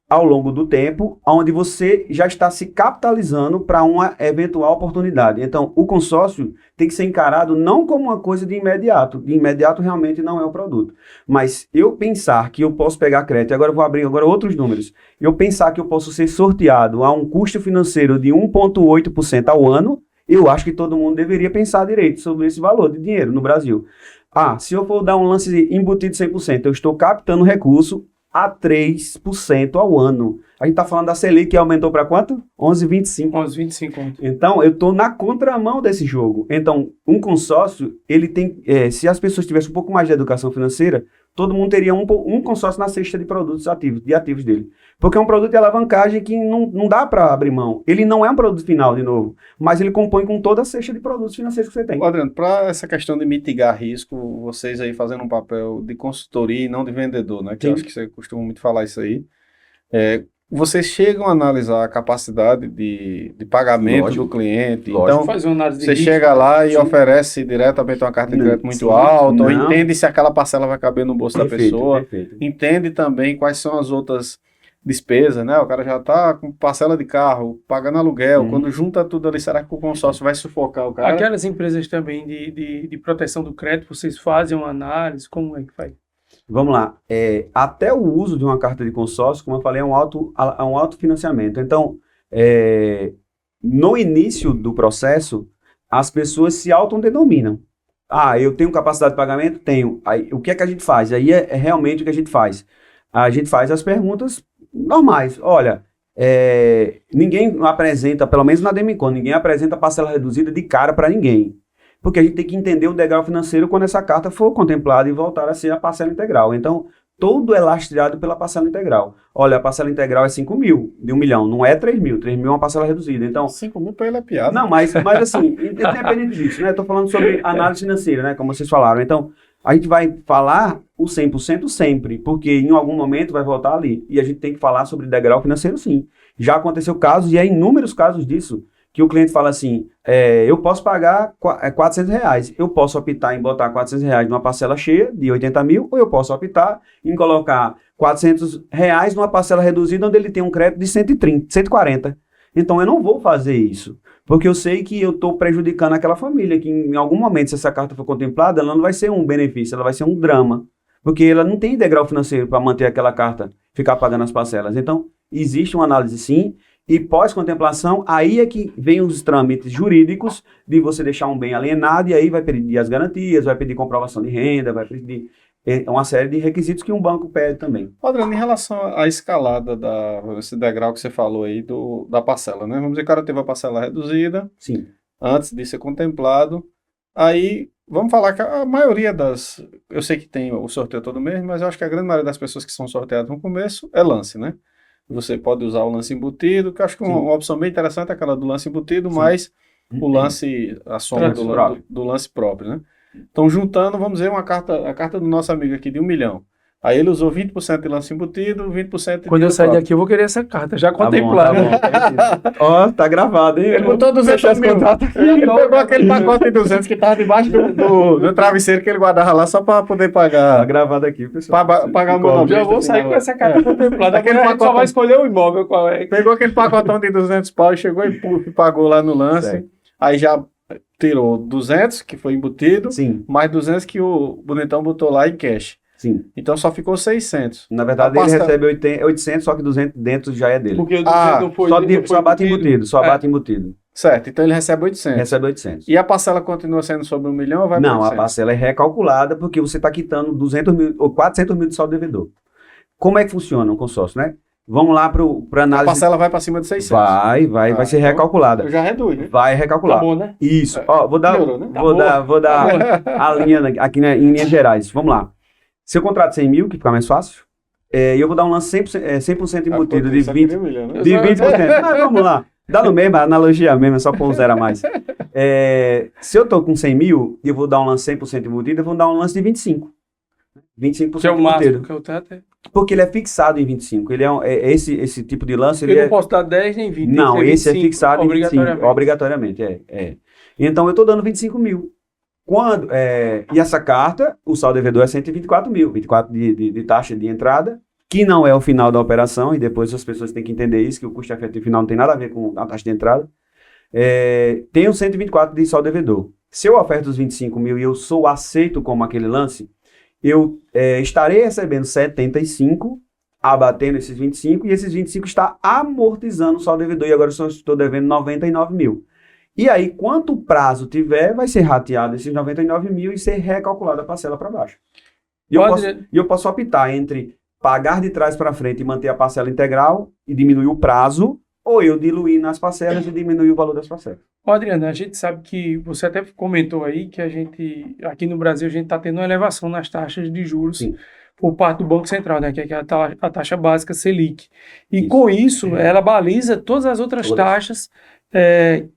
ao longo do tempo, onde você já está se capitalizando para uma eventual oportunidade. Então, o consórcio tem que ser encarado não como uma coisa de imediato. De imediato realmente não é o produto. Mas eu pensar que eu posso pegar crédito, agora eu vou abrir outros números, eu pensar que eu posso ser sorteado a um custo financeiro de 1,8% ao ano, eu acho que todo mundo deveria pensar direito sobre esse valor de dinheiro no Brasil. Se eu for dar um lance embutido 100%, eu estou captando recurso a 3% ao ano. A gente está falando da Selic, que aumentou para quanto? 11,25. 11,25. Então, eu estou na contramão desse jogo. Então, um consórcio, ele tem... se as pessoas tivessem um pouco mais de educação financeira, todo mundo teria um consórcio na cesta de produtos ativos, de ativos dele. Porque é um produto de alavancagem que não dá para abrir mão. Ele não é um produto final, de novo, mas ele compõe com toda a cesta de produtos financeiros que você tem. Adriano, para essa questão de mitigar risco, vocês aí fazendo um papel de consultoria e não de vendedor, né? Que eu acho que você costuma muito falar isso aí. Vocês chegam a analisar a capacidade de pagamento Lógico. do cliente. Lógico. Então, Fazer uma análise de você risco. chega lá e Sim. oferece diretamente uma carta de crédito muito Sim. alta, ou Não. entende se aquela parcela vai caber no bolso da pessoa. Perfeito. Entende também quais são as outras despesas, né? O cara já tá com parcela de carro, pagando aluguel. Quando junta tudo ali, será que o consórcio vai sufocar o cara? Aquelas empresas também de proteção do crédito, vocês fazem uma análise, como é que faz? Vamos lá. Até o uso de uma carta de consórcio, como eu falei, é um autofinanciamento. Então, no início do processo, as pessoas se autodenominam. Eu tenho capacidade de pagamento? Tenho. Aí, o que é que a gente faz? Aí é realmente o que a gente faz. A gente faz as perguntas normais. Olha, ninguém apresenta, pelo menos na Demicon, ninguém apresenta parcela reduzida de cara para ninguém. Porque a gente tem que entender o degrau financeiro quando essa carta for contemplada e voltar a ser a parcela integral. Então, todo é lastreado pela parcela integral. Olha, a parcela integral é 5 mil, de 1 milhão, não é 3 mil. 3 mil é uma parcela reduzida. Então, 5 mil para ele é piada. não, mas assim, independente disso, né? Estou falando sobre análise financeira, né? Como vocês falaram. Então, A gente vai falar o 100% sempre, porque em algum momento vai voltar ali. E a gente tem que falar sobre degrau financeiro, sim. Já aconteceu casos, e há inúmeros casos disso, que o cliente fala assim, eu posso pagar R$400, eu posso optar em botar R$400 numa parcela cheia de 80 mil, ou eu posso optar em colocar R$400 numa parcela reduzida, onde ele tem um crédito de 130, 140. Então eu não vou fazer isso, porque eu sei que eu estou prejudicando aquela família, que em algum momento, se essa carta for contemplada, ela não vai ser um benefício, ela vai ser um drama, porque ela não tem degrau financeiro para manter aquela carta, ficar pagando as parcelas. Então, existe uma análise sim, e pós-contemplação, aí é que vem os trâmites jurídicos de você deixar um bem alienado, e aí vai pedir as garantias, vai pedir comprovação de renda, vai pedir uma série de requisitos que um banco pede também. Adriano, em relação à escalada desse degrau que você falou aí da parcela, né? Vamos dizer que o cara teve a parcela reduzida, sim, antes de ser contemplado. Aí, vamos falar que a maioria eu sei que tem o sorteio todo mês, mas eu acho que a grande maioria das pessoas que são sorteadas no começo é lance, né? Você pode usar o lance embutido, que eu acho que uma opção bem interessante é aquela do lance embutido, sim, mais o lance, a soma do lance próprio, né? Então, juntando, vamos dizer, a carta do nosso amigo aqui de 1 milhão. Aí ele usou 20% de lance embutido, 20% de Quando eu sair daqui, eu vou querer essa carta, já contemplada. Ó, tá gravado, hein? Ele botou 200 mil. Ele pegou aquele pacote de 200 que tava debaixo do travesseiro que ele guardava lá só para poder pagar. Tá gravado aqui, pessoal. Para pagar o meu. Já vou sair com essa carta contemplada. Aquele pacote só vai escolher o imóvel qual é. Pegou aquele pacotão de 200 pau e chegou e pagou lá no lance. Certo. Aí já tirou 200, que foi embutido, sim, mais 200 que o bonitão botou lá em cash. Sim. Então só ficou 600. Na verdade, ele recebe 800, só que 200 dentro já é dele. Porque o 200 não foi... Só bate embutido, bate embutido. Certo, então ele recebe 800. Recebe 800. E a parcela continua sendo sobre 1 milhão ou vai para 800? Não, a parcela é recalculada porque você está quitando 200 mil ou 400 mil de saldo devedor. Como é que funciona um consórcio, né? Vamos lá para análise. A parcela vai para cima de 600. Vai ser recalculada. Já reduz, né? Vai recalcular. Tá bom, né? Isso. Ó, vou dar a linha aqui em linhas gerais. Vamos lá. Se eu contrato 100 mil, que fica mais fácil, eu vou dar um lance 100% embutido de 20%. De 20%. Mas vamos lá. Dá no mesmo, a analogia mesmo, é só pôr um zero a mais. Se eu estou com 100 mil e eu vou dar um lance 100% embutido, eu vou dar um lance de 25%. 25% que é o máximo que eu tenho até. Porque ele é fixado em 25. Ele esse tipo de lance. Eu não posso dar 10 nem 20. Não, esse é fixado em 25. Obrigatoriamente. Então eu estou dando 25 mil. E essa carta, o saldo devedor é 124 mil. 24 de taxa de entrada, que não é o final da operação, e depois as pessoas têm que entender isso, que o custo efetivo final não tem nada a ver com a taxa de entrada. Tem o 124 de saldo devedor. Se eu oferto os 25 mil e eu sou aceito como aquele lance, eu estarei recebendo 75, abatendo esses 25, e esses 25 está amortizando o saldo devedor, e agora eu só estou devendo 99 mil. E aí, quanto prazo tiver, vai ser rateado esses 99 mil e ser recalculada a parcela para baixo. E eu posso optar entre pagar de trás para frente e manter a parcela integral e diminuir o prazo, ou eu diluir nas parcelas e diminuir o valor das parcelas. Adriano, a gente sabe que você até comentou aí que aqui no Brasil, a gente está tendo uma elevação nas taxas de juros. Sim. Por parte do Banco Central, né, que é a taxa básica Selic. E com isso, ela baliza todas as outras taxas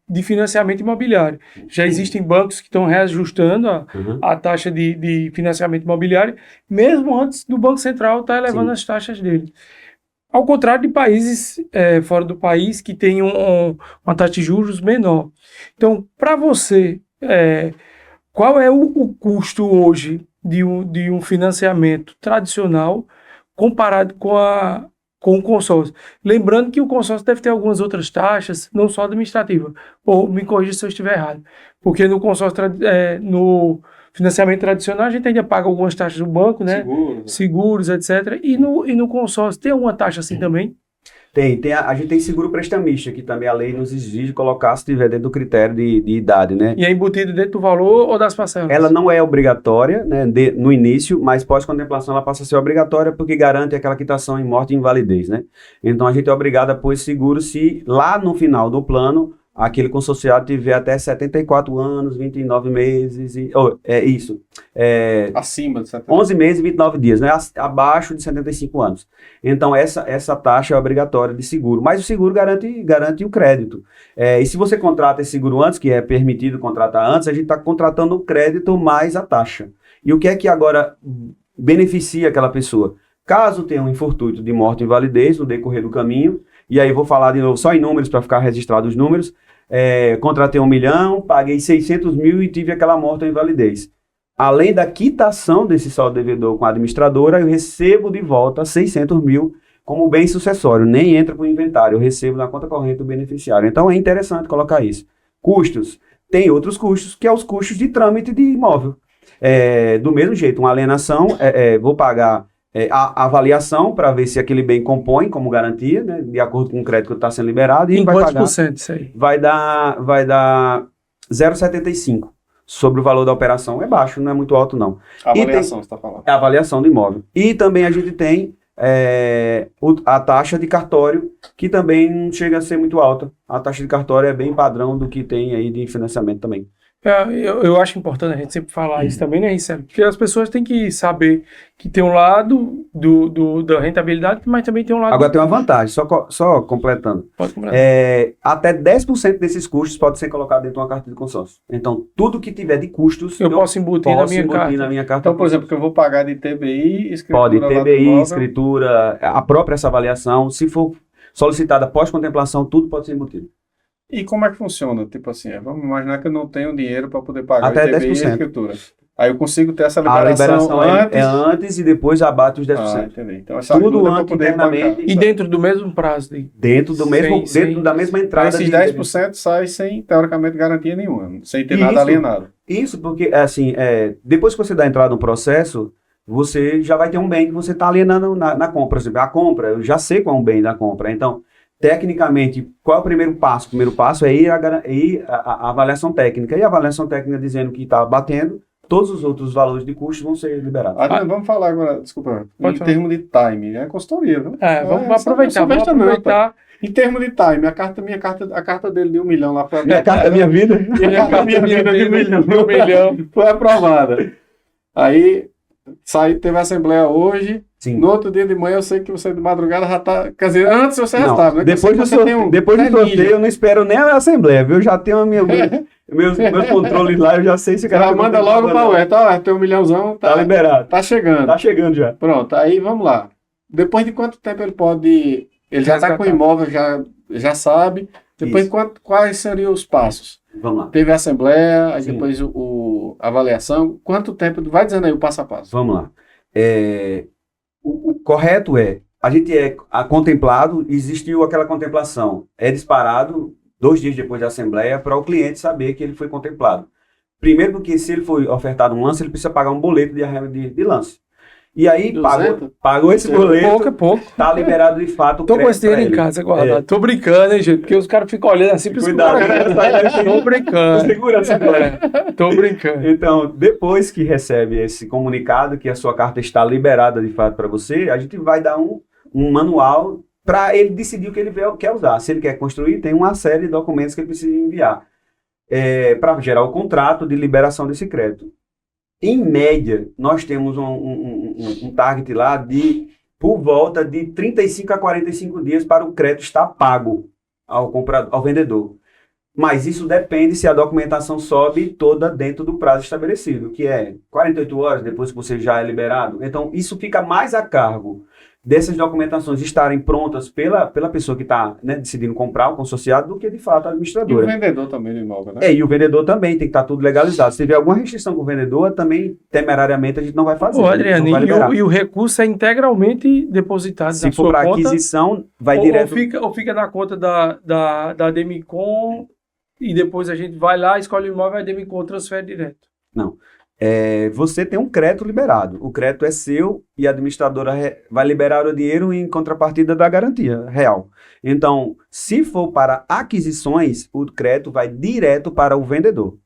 de financiamento imobiliário. Já existem bancos que estão reajustando a taxa de financiamento imobiliário, mesmo antes do Banco Central estar elevando as taxas dele. Ao contrário de países fora do país que têm uma taxa de juros menor. Então, para você, qual é o custo hoje de um financiamento tradicional comparado com o consórcio? Lembrando que o consórcio deve ter algumas outras taxas, não só administrativa. Ou me corrija se eu estiver errado. Porque no consórcio, no financiamento tradicional, a gente ainda paga algumas taxas do banco, né? Seguros, etc. E no consórcio tem alguma taxa assim também? A gente tem seguro prestamista, que também a lei nos exige colocar se estiver dentro do critério de idade, né? E é embutido dentro do valor ou das parcelas? Ela não é obrigatória, né, no início, mas pós-contemplação ela passa a ser obrigatória porque garante aquela quitação em morte e invalidez, né? Então a gente é obrigado a pôr esse seguro se lá no final do plano aquele consorciado tiver até 74 anos, 29 meses, Acima de 70. 11 meses e 29 dias, né? Abaixo de 75 anos. Então, essa taxa é obrigatória de seguro. Mas o seguro garante o crédito. E se você contrata esse seguro antes, que é permitido contratar antes, a gente está contratando o crédito mais a taxa. E o que é que agora beneficia aquela pessoa? Caso tenha um infortúnio de morte ou invalidez no decorrer do caminho, e aí vou falar de novo só em números para ficar registrado os números, contratei 1 milhão, paguei 600 mil e tive aquela morte ou invalidez. Além da quitação desse saldo devedor com a administradora, eu recebo de volta 600 mil como bem sucessório, nem entra para o inventário, eu recebo na conta corrente do beneficiário. Então é interessante colocar isso. Custos, tem outros custos, que é os custos de trâmite de imóvel. Do mesmo jeito, uma alienação, vou pagar a avaliação para ver se aquele bem compõe como garantia, né, de acordo com o crédito que está sendo liberado. E em vai quantos pagar, por cento isso aí? vai dar 0,75 sobre o valor da operação. É baixo, não é muito alto não. A avaliação, você está falando. É a avaliação do imóvel. E também a gente tem a taxa de cartório, que também não chega a ser muito alta. A taxa de cartório é bem padrão do que tem aí de financiamento também. Eu acho importante a gente sempre falar isso também, né, Ricardo? Porque as pessoas têm que saber que tem um lado da rentabilidade, mas também tem um lado... Agora tem uma vantagem, só completando. Pode completar. Até 10% desses custos pode ser colocado dentro de uma carta de consórcio. Então, tudo que tiver de custos... Eu posso embutir na minha carta. Então, por exemplo, que eu vou pagar de TBI, escritura... Pode, TBI, escritura, a própria essa avaliação, se for solicitada pós-contemplação, tudo pode ser embutido. E como é que funciona? Tipo assim, vamos imaginar que eu não tenho dinheiro para poder pagar até o ITBI 10%. e a escritura. Aí eu consigo ter essa A liberação liberação é antes e depois abate os 10%. Entendi. Então essa tudo ajuda antes, para poder internamente. bancar. E dentro do mesmo prazo. Dentro da mesma entrada. Esses 10% sai sem, teoricamente, garantia nenhuma. Sem ter nada Isso. alienado. Isso, porque, assim, depois que você dá entrada no processo, você já vai ter um bem que você está alienando na compra. Por exemplo, a compra, eu já sei qual é um bem da compra. Então, tecnicamente, qual é o primeiro passo? O primeiro passo é ir a avaliação técnica. E a avaliação técnica dizendo que está batendo, todos os outros valores de custos vão ser liberados. Vamos falar agora, desculpa, em termos de time, é consultoria, viu? Vamos aproveitar. Em termos de time, a carta dele de 1 milhão lá foi Minha carta da minha vida? Minha vida de 1 milhão foi aprovada. Aí, teve a assembleia hoje. Sim. No outro dia de manhã eu sei que você de madrugada já tá. Quer dizer, antes você já estava, né? Depois do sorteio eu não espero nem a assembleia, viu? Eu já tenho meus controles lá, eu já sei se o cara. Já manda logo para o Herto, tem 1 milhãozão, tá liberado. Tá chegando. Tá chegando já. Pronto, aí vamos lá. Depois de quanto tempo ele pode. Ele já está com o imóvel, já sabe. Depois quais seriam os passos? Vamos lá. Teve a assembleia, aí Sim. depois a avaliação. Quanto tempo? Vai dizendo aí o passo a passo. Vamos lá. O correto a gente contemplado, existiu aquela contemplação. É disparado 2 dias depois da assembleia para o cliente saber que ele foi contemplado. Primeiro porque se ele foi ofertado um lance, ele precisa pagar um boleto de lance. E aí pagou esse boleto, pouco. Tá liberado de fato o Tô com esse dinheiro em casa guardado. Tô brincando, hein, gente? Porque os caras ficam olhando assim pra Cuidado. Tô brincando. Segurança agora. Tô brincando. Então, depois que recebe esse comunicado que a sua carta está liberada de fato para você, a gente vai dar um manual para ele decidir o que ele quer usar. Se ele quer construir, tem uma série de documentos que ele precisa enviar para gerar o contrato de liberação desse crédito. Em média, nós temos um target lá por volta de 35 a 45 dias para o crédito estar pago ao vendedor. Mas isso depende se a documentação sobe toda dentro do prazo estabelecido, que é 48 horas depois que você já é liberado. Então, isso fica mais a cargo dessas documentações estarem prontas pela pessoa que está decidindo comprar o consorciado do que, de fato, a administradora. E o vendedor também do imóvel, né? E o vendedor também tem que estar tudo legalizado. Se tiver alguma restrição com o vendedor, também, temerariamente, a gente não vai fazer. Adriano, e o recurso é integralmente depositado na sua conta? Se for para aquisição, vai direto... Ou fica na conta da Demicon e depois a gente vai lá, escolhe o imóvel e a Demicon transfere direto? Não. Você tem um crédito liberado. O crédito é seu e a administradora vai liberar o dinheiro em contrapartida da garantia real. Então, se for para aquisições, o crédito vai direto para o vendedor.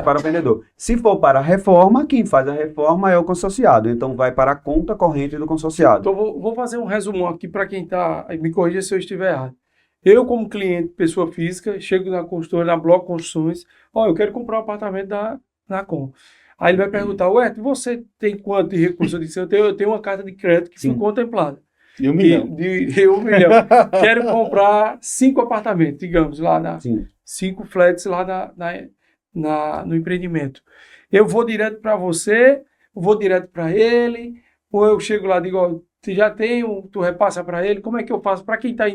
Para o vendedor. Se for para reforma, quem faz a reforma é o consorciado. Então, vai para a conta corrente do consorciado. Então, vou fazer um resumo aqui para quem está... Me corrija se eu estiver errado. Eu, como cliente, pessoa física, chego na construtora, na Bloco Construções, eu quero comprar um apartamento da Nacon. Aí ele vai perguntar, você tem quanto de recurso? Eu disse, eu tenho uma carta de crédito que foi contemplada. De 1 milhão. De 1 milhão. Quero comprar 5 apartamentos, digamos, lá 5 flats lá no empreendimento. Eu vou direto para você, vou direto para ele, ou eu chego lá e digo, você já tem, tu repassa para ele, como é que eu faço? Para quem está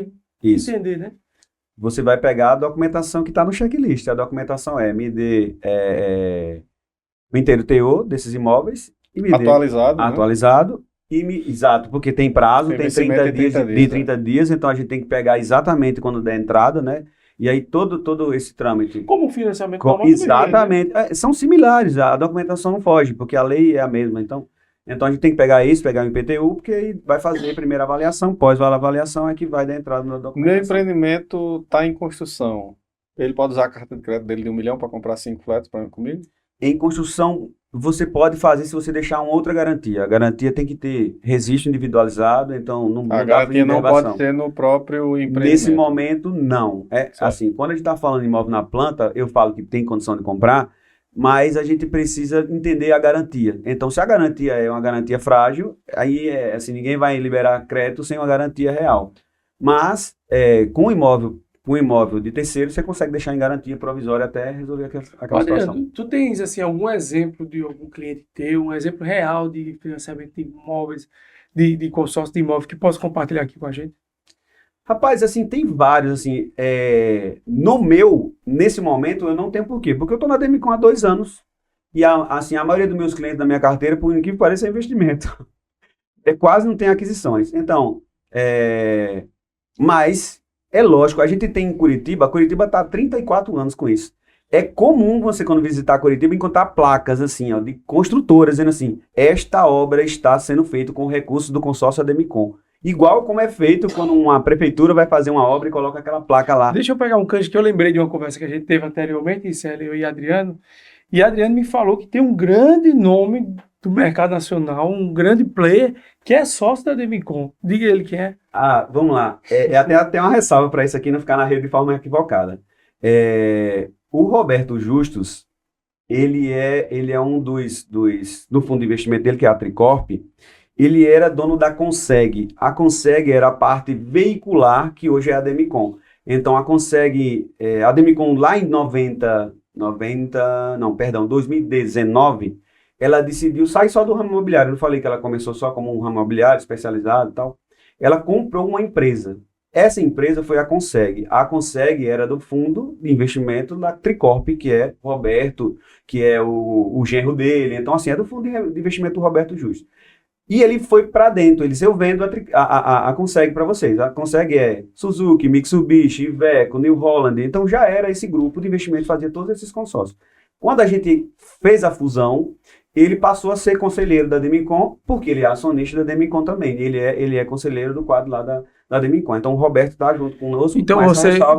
entender, né? Você vai pegar a documentação que está no checklist. A documentação me dê o inteiro teor desses imóveis e me atualizado, dê atualizado. Exato, porque tem prazo, tem 30 dias, de 30 dias, então a gente tem que pegar exatamente quando der entrada, né? E aí todo esse trâmite... Como o financiamento normal. Exatamente. Né? São similares, a documentação não foge, porque a lei é a mesma. Então a gente tem que pegar isso, pegar o IPTU, porque aí vai fazer a primeira avaliação, pós-avaliação é que vai dar entrada na documentação. Meu empreendimento está em construção. Ele pode usar a carta de crédito dele de 1 milhão para comprar 5 flats comigo? Em construção, você pode fazer se você deixar uma outra garantia. A garantia tem que ter registro individualizado, então não a garantia não pode ser no próprio empreendimento. Nesse momento, não. Assim, quando a gente está falando de imóvel na planta, eu falo que tem condição de comprar, mas a gente precisa entender a garantia. Então, se a garantia é uma garantia frágil, aí assim, ninguém vai liberar crédito sem uma garantia real. Mas, com o imóvel de terceiro, você consegue deixar em garantia provisória até resolver aquela situação. Tu tens assim, algum exemplo de algum cliente teu, um exemplo real de financiamento de imóveis, de consórcio de imóveis que possa compartilhar aqui com a gente? Rapaz, assim, tem vários, assim, nesse momento, eu não tenho por quê, porque eu estou na Demicon há 2 anos, e assim, a maioria dos meus clientes da minha carteira, por incrível que pareça, é investimento. Quase não tem aquisições. Então, mas... É lógico, a gente tem em Curitiba, a Curitiba está há 34 anos com isso. É comum você, quando visitar Curitiba, encontrar placas assim, de construtoras dizendo assim, esta obra está sendo feita com recursos do consórcio Ademicon. Igual como é feito quando uma prefeitura vai fazer uma obra e coloca aquela placa lá. Deixa eu pegar um gancho que eu lembrei de uma conversa que a gente teve anteriormente, eu e Adriano. E Adriano me falou que tem um grande nome do mercado nacional, um grande player, que é sócio da Demicon. Diga ele quem é. Vamos lá. Até uma ressalva para isso aqui não ficar na rede de forma equivocada. O Roberto Justus, ele é um do fundo de investimento dele, que é a Tricorp. Ele era dono da Conseg. A Conseg era a parte veicular, que hoje é a Demicon. Então, a Demicon lá em 2019, ela decidiu sair só do ramo imobiliário. Eu não falei que ela começou só como um ramo imobiliário especializado e tal. Ela comprou uma empresa. Essa empresa foi a Conseg. A Conseg era do fundo de investimento da Tricorp, que é o Roberto, que é o genro dele. Então, assim, é do fundo de investimento do Roberto Justo. E ele foi para dentro. Ele disse, eu vendo a Conseg para vocês. A Conseg é Suzuki, Mitsubishi, Iveco, New Holland. Então, já era esse grupo de investimento que fazia todos esses consórcios. Quando a gente fez a fusão, ele passou a ser conselheiro da Demicon, porque ele é acionista da Demicon também. Ele é conselheiro do quadro lá da Demicon. Então, o Roberto está junto conosco. Então,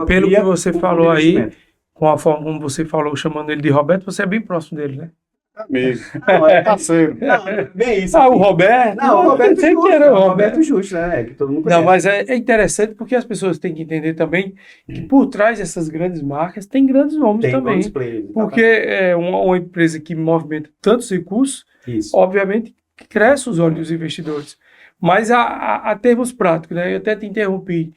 pelo que você falou aí, com a forma como você falou, chamando ele de Roberto, você é bem próximo dele, né? Amigo. Parceiro. Bem isso. O Roberto? Não, o Roberto Justo. Que era o Roberto Justo, né? Que todo mundo conhece. Não, mas é interessante porque as pessoas têm que entender também que por trás dessas grandes marcas tem grandes nomes também. Porque é uma empresa que movimenta tantos recursos, obviamente, cresce os olhos dos investidores. Mas a termos práticos, né? Eu até te interrompi.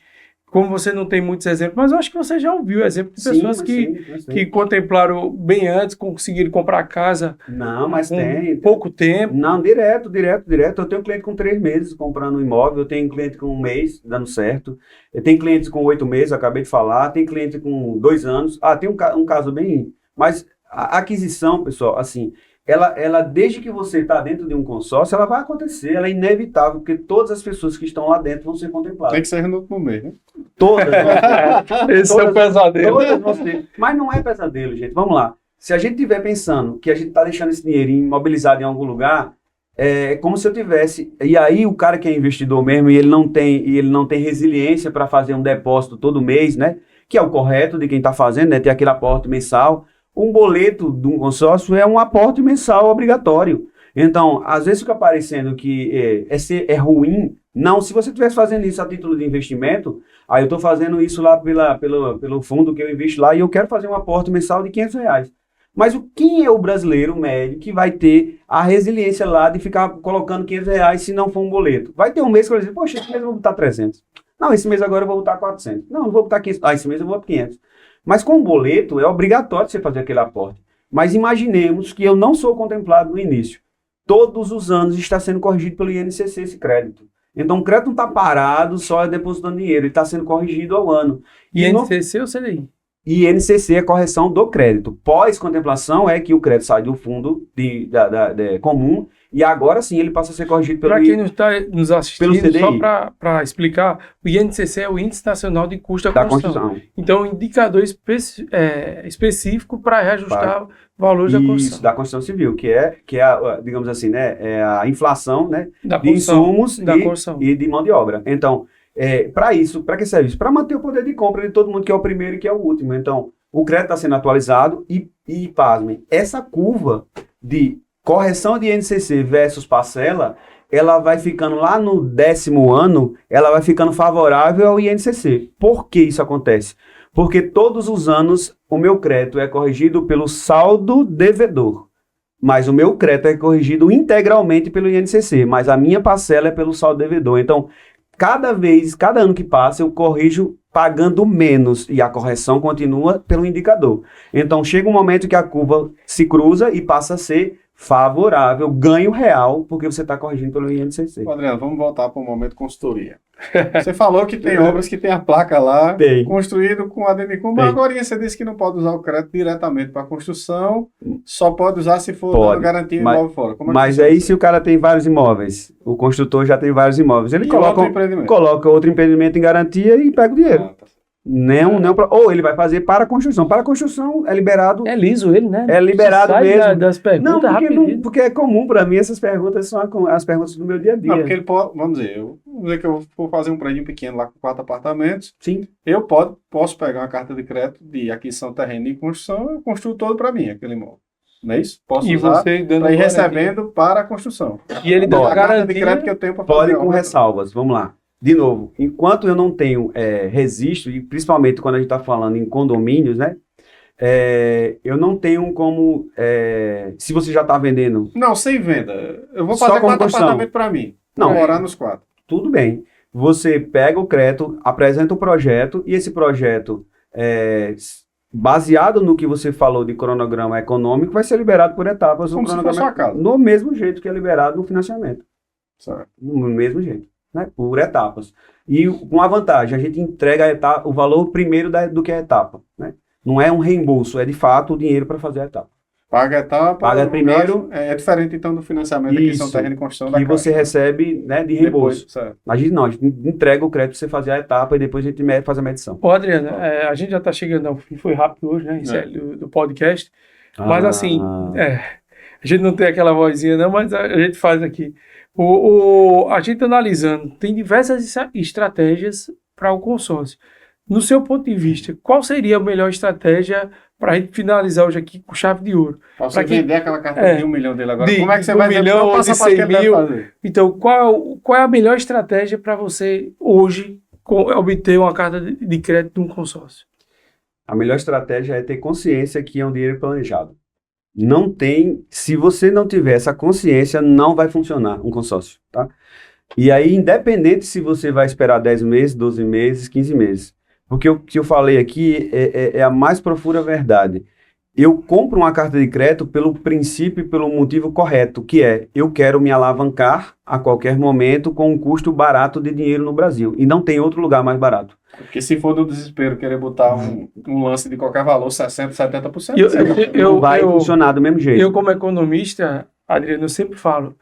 Como você não tem muitos exemplos, mas eu acho que você já ouviu exemplos de pessoas que contemplaram bem antes, conseguiram comprar casa. Não, mas tem pouco tempo. Não, direto. Eu tenho cliente com 3 meses comprando um imóvel, eu tenho cliente com 1 mês dando certo, eu tenho clientes com 8 meses, eu acabei de falar, tem cliente com 2 anos. Tem um caso bem... Mas a aquisição, pessoal, assim... Ela, desde que você está dentro de um consórcio, ela vai acontecer, ela é inevitável, porque todas as pessoas que estão lá dentro vão ser contempladas. Tem que ser no último mês, né? Todas. Esse é o pesadelo. Todas vão ser. Mas não é pesadelo, gente. Vamos lá. Se a gente estiver pensando que a gente está deixando esse dinheiro imobilizado em algum lugar, é como se eu tivesse... E aí o cara que é investidor mesmo, e ele não tem resiliência para fazer um depósito todo mês, né? Que é o correto de quem está fazendo, né? Ter aquele aporte mensal. Um boleto de um consórcio é um aporte mensal obrigatório. Então, às vezes fica parecendo que é ruim. Não, se você estivesse fazendo isso a título de investimento, aí eu estou fazendo isso lá pelo fundo que eu invisto lá e eu quero fazer um aporte mensal de R$ 500. Mas quem é o brasileiro médio que vai ter a resiliência lá de ficar colocando R$ 500 se não for um boleto? Vai ter um mês que vai dizer, poxa, esse mês eu vou botar 300. Não, esse mês agora eu vou botar 400. Não, eu vou botar 500. Ah, esse mês eu vou botar 500. Mas com o boleto é obrigatório você fazer aquele aporte. Mas imaginemos que eu não sou contemplado no início. Todos os anos está sendo corrigido pelo INCC esse crédito. Então o crédito não está parado só depositando dinheiro, ele está sendo corrigido ao ano. INCC ou CDI? INCC é correção do crédito. Pós-contemplação é que o crédito sai do fundo comum e agora sim ele passa a ser corrigido pelo Para quem não está nos assistindo, CDI. só para explicar, o INCC é o Índice Nacional de Custo da Construção. Então, é um indicador específico para reajustar valores da construção. Isso, da construção civil, que é digamos assim, né, é a inflação, né, Da de insumos da construção. e de mão de obra. Então, para isso, para que serve isso? Para manter o poder de compra de todo mundo, que é o primeiro e que é o último. Então, o crédito está sendo atualizado e pasmem, essa curva de correção de INCC versus parcela, ela vai ficando lá no 10º ano, ela vai ficando favorável ao INCC. Por que isso acontece? Porque todos os anos o meu crédito é corrigido pelo saldo devedor, mas o meu crédito é corrigido integralmente pelo INCC, mas a minha parcela é pelo saldo devedor. Então, cada ano que passa, eu corrijo pagando menos e a correção continua pelo indicador. Então, chega um momento que a curva se cruza e passa a ser favorável, ganho real, porque você está corrigindo pelo INCC. Adriano, vamos voltar para o momento consultoria. Você falou que tem obras que tem a placa lá, construído com a Ademicum, mas agora você disse que não pode usar o crédito diretamente para a construção, só pode usar se for dando garantia de imóvel fora. Mas aí se o cara tem vários imóveis, o construtor já tem vários imóveis, ele coloca outro empreendimento em garantia e pega o dinheiro. Ou ele vai fazer para a construção. Para a construção é liberado. É liso ele, né? É liberado mesmo. Das perguntas porque é comum para mim, essas perguntas são as perguntas do meu dia a dia. Não, porque ele pode, vamos dizer que eu vou fazer um prédio pequeno lá com 4 apartamentos. Sim. Eu posso pegar uma carta de crédito de aquisição terreno e construção, eu construo todo para mim, aquele imóvel. Não é isso? Posso usar para ir recebendo para a construção. E ele dá a carta de crédito que eu tenho para fazer. Pode com ressalvas, vamos lá. De novo, enquanto eu não tenho registro, e principalmente quando a gente está falando em condomínios, né? Eu não tenho como. Se você já está vendendo. Não, sem venda. Eu vou fazer 4 apartamentos para mim. Não. Morar nos 4. Tudo bem. Você pega o crédito, apresenta o projeto, e esse projeto, baseado no que você falou de cronograma econômico, vai ser liberado por etapas. Como se fosse sua casa. No mesmo jeito que é liberado no financiamento. Certo. No mesmo jeito. Né, por etapas. E com a vantagem, a gente entrega o valor primeiro do que a etapa. Né? Não é um reembolso, é de fato o dinheiro para fazer a etapa. Paga a etapa, paga primeiro. É diferente então do financiamento da aquisição terreno e construção da casa. E você recebe, né, de reembolso. Depois, a gente entrega o crédito para você fazer a etapa e depois a gente faz a medição. Ô Adriano, a gente já está chegando ao fim, foi rápido hoje, né? Do podcast. Mas assim, a gente não tem aquela vozinha não, mas a gente faz aqui. A gente analisando, tem diversas estratégias para o consórcio. No seu ponto de vista, qual seria a melhor estratégia para a gente finalizar hoje aqui com chave de ouro? Para você vender aquela carta de 1 milhão dele agora, como é que você vai vender 1 milhão ou de 100 mil? Então, qual é a melhor estratégia para você hoje obter uma carta de crédito de um consórcio? A melhor estratégia é ter consciência que é um dinheiro planejado. Se você não tiver essa consciência, não vai funcionar um consórcio, tá? E aí, independente se você vai esperar 10 meses, 12 meses, 15 meses, porque o que eu falei aqui é a mais profunda verdade. Eu compro uma carta de crédito pelo princípio e pelo motivo correto, que é, eu quero me alavancar a qualquer momento com um custo barato de dinheiro no Brasil, e não tem outro lugar mais barato. Porque se for do desespero querer botar um lance de qualquer valor, 60%, 70%, não vai funcionar do mesmo jeito. Eu, como economista, Adriano, eu sempre falo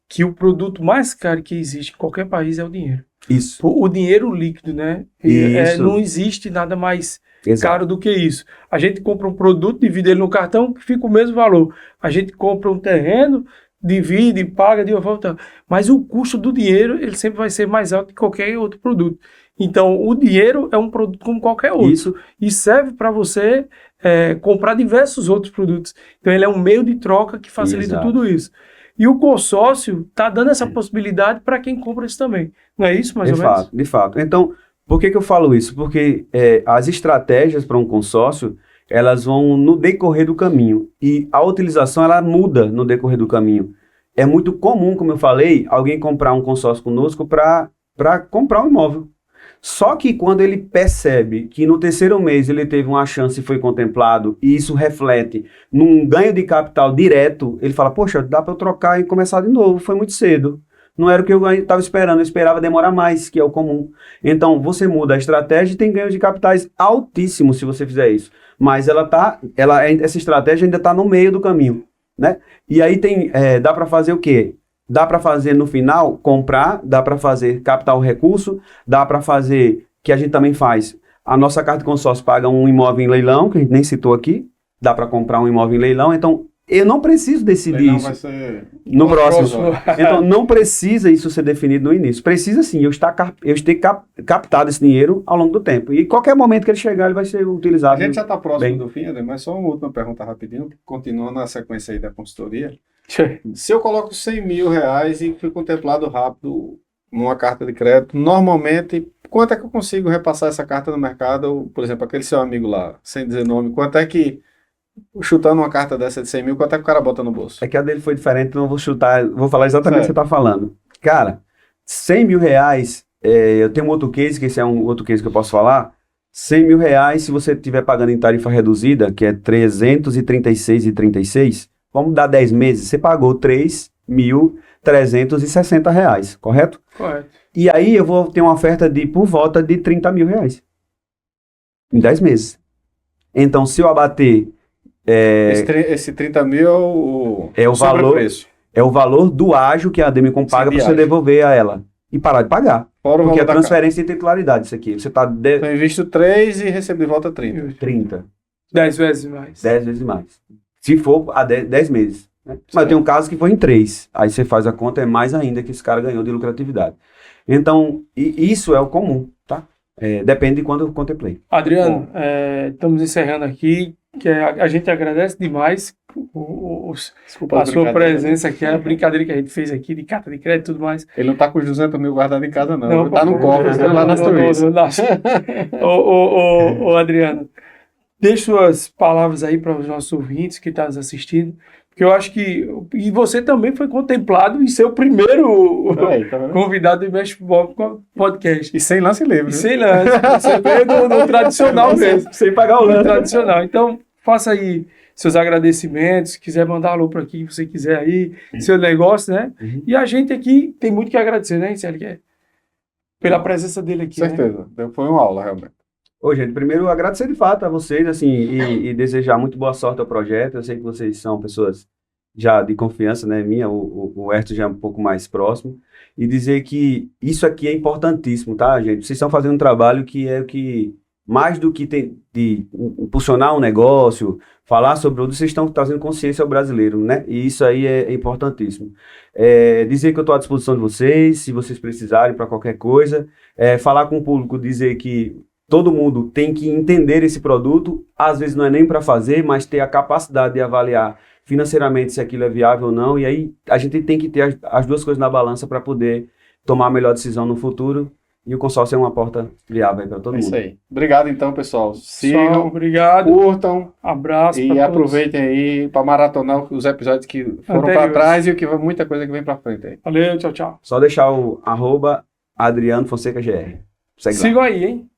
que o produto mais caro que existe em qualquer país é o dinheiro. Isso. O dinheiro líquido, né? Não existe nada mais caro do que isso. A gente compra um produto, divide ele no cartão, que fica o mesmo valor. A gente compra um terreno, divide, paga de uma forma. Mas o custo do dinheiro, ele sempre vai ser mais alto que qualquer outro produto. Então, o dinheiro é um produto como qualquer outro. Isso. E serve para você comprar diversos outros produtos. Então, ele é um meio de troca que facilita tudo isso. E o consórcio está dando essa possibilidade para quem compra isso também. Não é isso, mais ou menos? De fato. Então, por que eu falo isso? Porque as estratégias para um consórcio, elas vão no decorrer do caminho. E a utilização, ela muda no decorrer do caminho. É muito comum, como eu falei, alguém comprar um consórcio conosco para comprar um imóvel. Só que quando ele percebe que no terceiro mês ele teve uma chance e foi contemplado, e isso reflete num ganho de capital direto, ele fala, poxa, dá para eu trocar e começar de novo, foi muito cedo. Não era o que eu estava esperando, eu esperava demorar mais, que é o comum. Então, você muda a estratégia e tem ganho de capitais altíssimos se você fizer isso. Mas essa estratégia ainda está no meio do caminho, né? E aí dá para fazer o quê? Dá para fazer no final, comprar, dá para fazer capital recurso, dá para fazer, que a gente também faz, a nossa carta de consórcio paga um imóvel em leilão, que a gente nem citou aqui, dá para comprar um imóvel em leilão, então eu não preciso decidir Leilão isso vai ser no próximo. próximo. Então não precisa isso ser definido no início, precisa sim, eu ter captado esse dinheiro ao longo do tempo, e qualquer momento que ele chegar, ele vai ser A utilizado. gente já está próximo bem. do fim, André, mas só uma última pergunta rapidinho, continuando na sequência aí da consultoria. Se eu coloco 100 mil reais e fui contemplado rápido numa carta de crédito, normalmente, quanto é que eu consigo repassar essa carta no mercado? Por exemplo, aquele seu amigo lá, sem dizer nome, quanto é que, chutando uma carta dessa de 100 mil, quanto é que o cara bota no bolso? É que a dele foi diferente, não vou chutar, vou falar exatamente o que você Certo. está falando. Cara, 100 mil reais, eu tenho um outro case, que esse é um outro case que eu posso falar. 100 mil reais, se você estiver pagando em tarifa reduzida, que é 336,36, vamos dar 10 meses, você pagou 3.360 reais, correto? Correto. E aí eu vou ter uma oferta por volta de 30 mil reais. Em 10 meses. Então, se eu abater... Esse 30 mil É o valor- sobrepreço. É o valor do ágio que a Demicon paga para você ágio. devolver a ela. E parar de pagar. Fora o Porque é valor da carta. transferência de titularidade isso aqui. Você está Então, eu invisto 3 e recebo de volta 30. 30, 10 vezes mais. 10 vezes mais. Se for a 10 meses. Né? Mas tem um caso que foi em 3. Aí você faz a conta, é mais ainda que esse cara ganhou de lucratividade. Então, isso é o comum, tá? Depende de quando eu contemplei. Adriano, estamos encerrando aqui, que a gente agradece demais Desculpa a sua brincadeira. presença aqui, a brincadeira que a gente fez aqui de carta de crédito e tudo mais. Ele não tá com os 200 mil guardados em casa, não. Ele pô, tá no cofre, está lá na Suíça. Ô, Adriano, deixe suas palavras aí para os nossos ouvintes que estão nos assistindo, porque eu acho que... E você também foi contemplado em ser o primeiro Aí, tá vendo? convidado do Investe Bob Podcast. E sem lance livre. E sem lance, você veio do tradicional mesmo. Sem pagar o Do tradicional. Então, faça aí seus agradecimentos, se quiser mandar alô para quem você quiser aí, seu negócio, né? Uhum. E a gente aqui tem muito que agradecer, né, CLQ? Pela presença dele aqui, né? Certeza. Foi uma aula, realmente. Ô, gente, primeiro agradecer de fato a vocês, assim, e desejar muito boa sorte ao projeto. Eu sei que vocês são pessoas já de confiança, né, minha, o Herto já é um pouco mais próximo, e dizer que isso aqui é importantíssimo, tá, gente? Vocês estão fazendo um trabalho que é o que, mais do que de impulsionar um negócio, falar sobre o vocês estão trazendo consciência ao brasileiro, né? E isso aí é importantíssimo. Dizer que eu estou à disposição de vocês, se vocês precisarem para qualquer coisa, falar com o público, dizer que todo mundo tem que entender esse produto, às vezes não é nem para fazer, mas ter a capacidade de avaliar financeiramente se aquilo é viável ou não, e aí a gente tem que ter as duas coisas na balança para poder tomar a melhor decisão no futuro, e o consórcio é uma porta viável para todo É mundo. isso aí. Obrigado, então, pessoal. Pessoal, Sigam, obrigado. curtam Abraço e pra todos. aproveitem aí para maratonar os episódios que foram para Anteriores. trás e muita coisa que vem para frente aí. Valeu, tchau, tchau. Só deixar o @AdrianoFonsecaGR. Segue lá. Sigam aí, hein?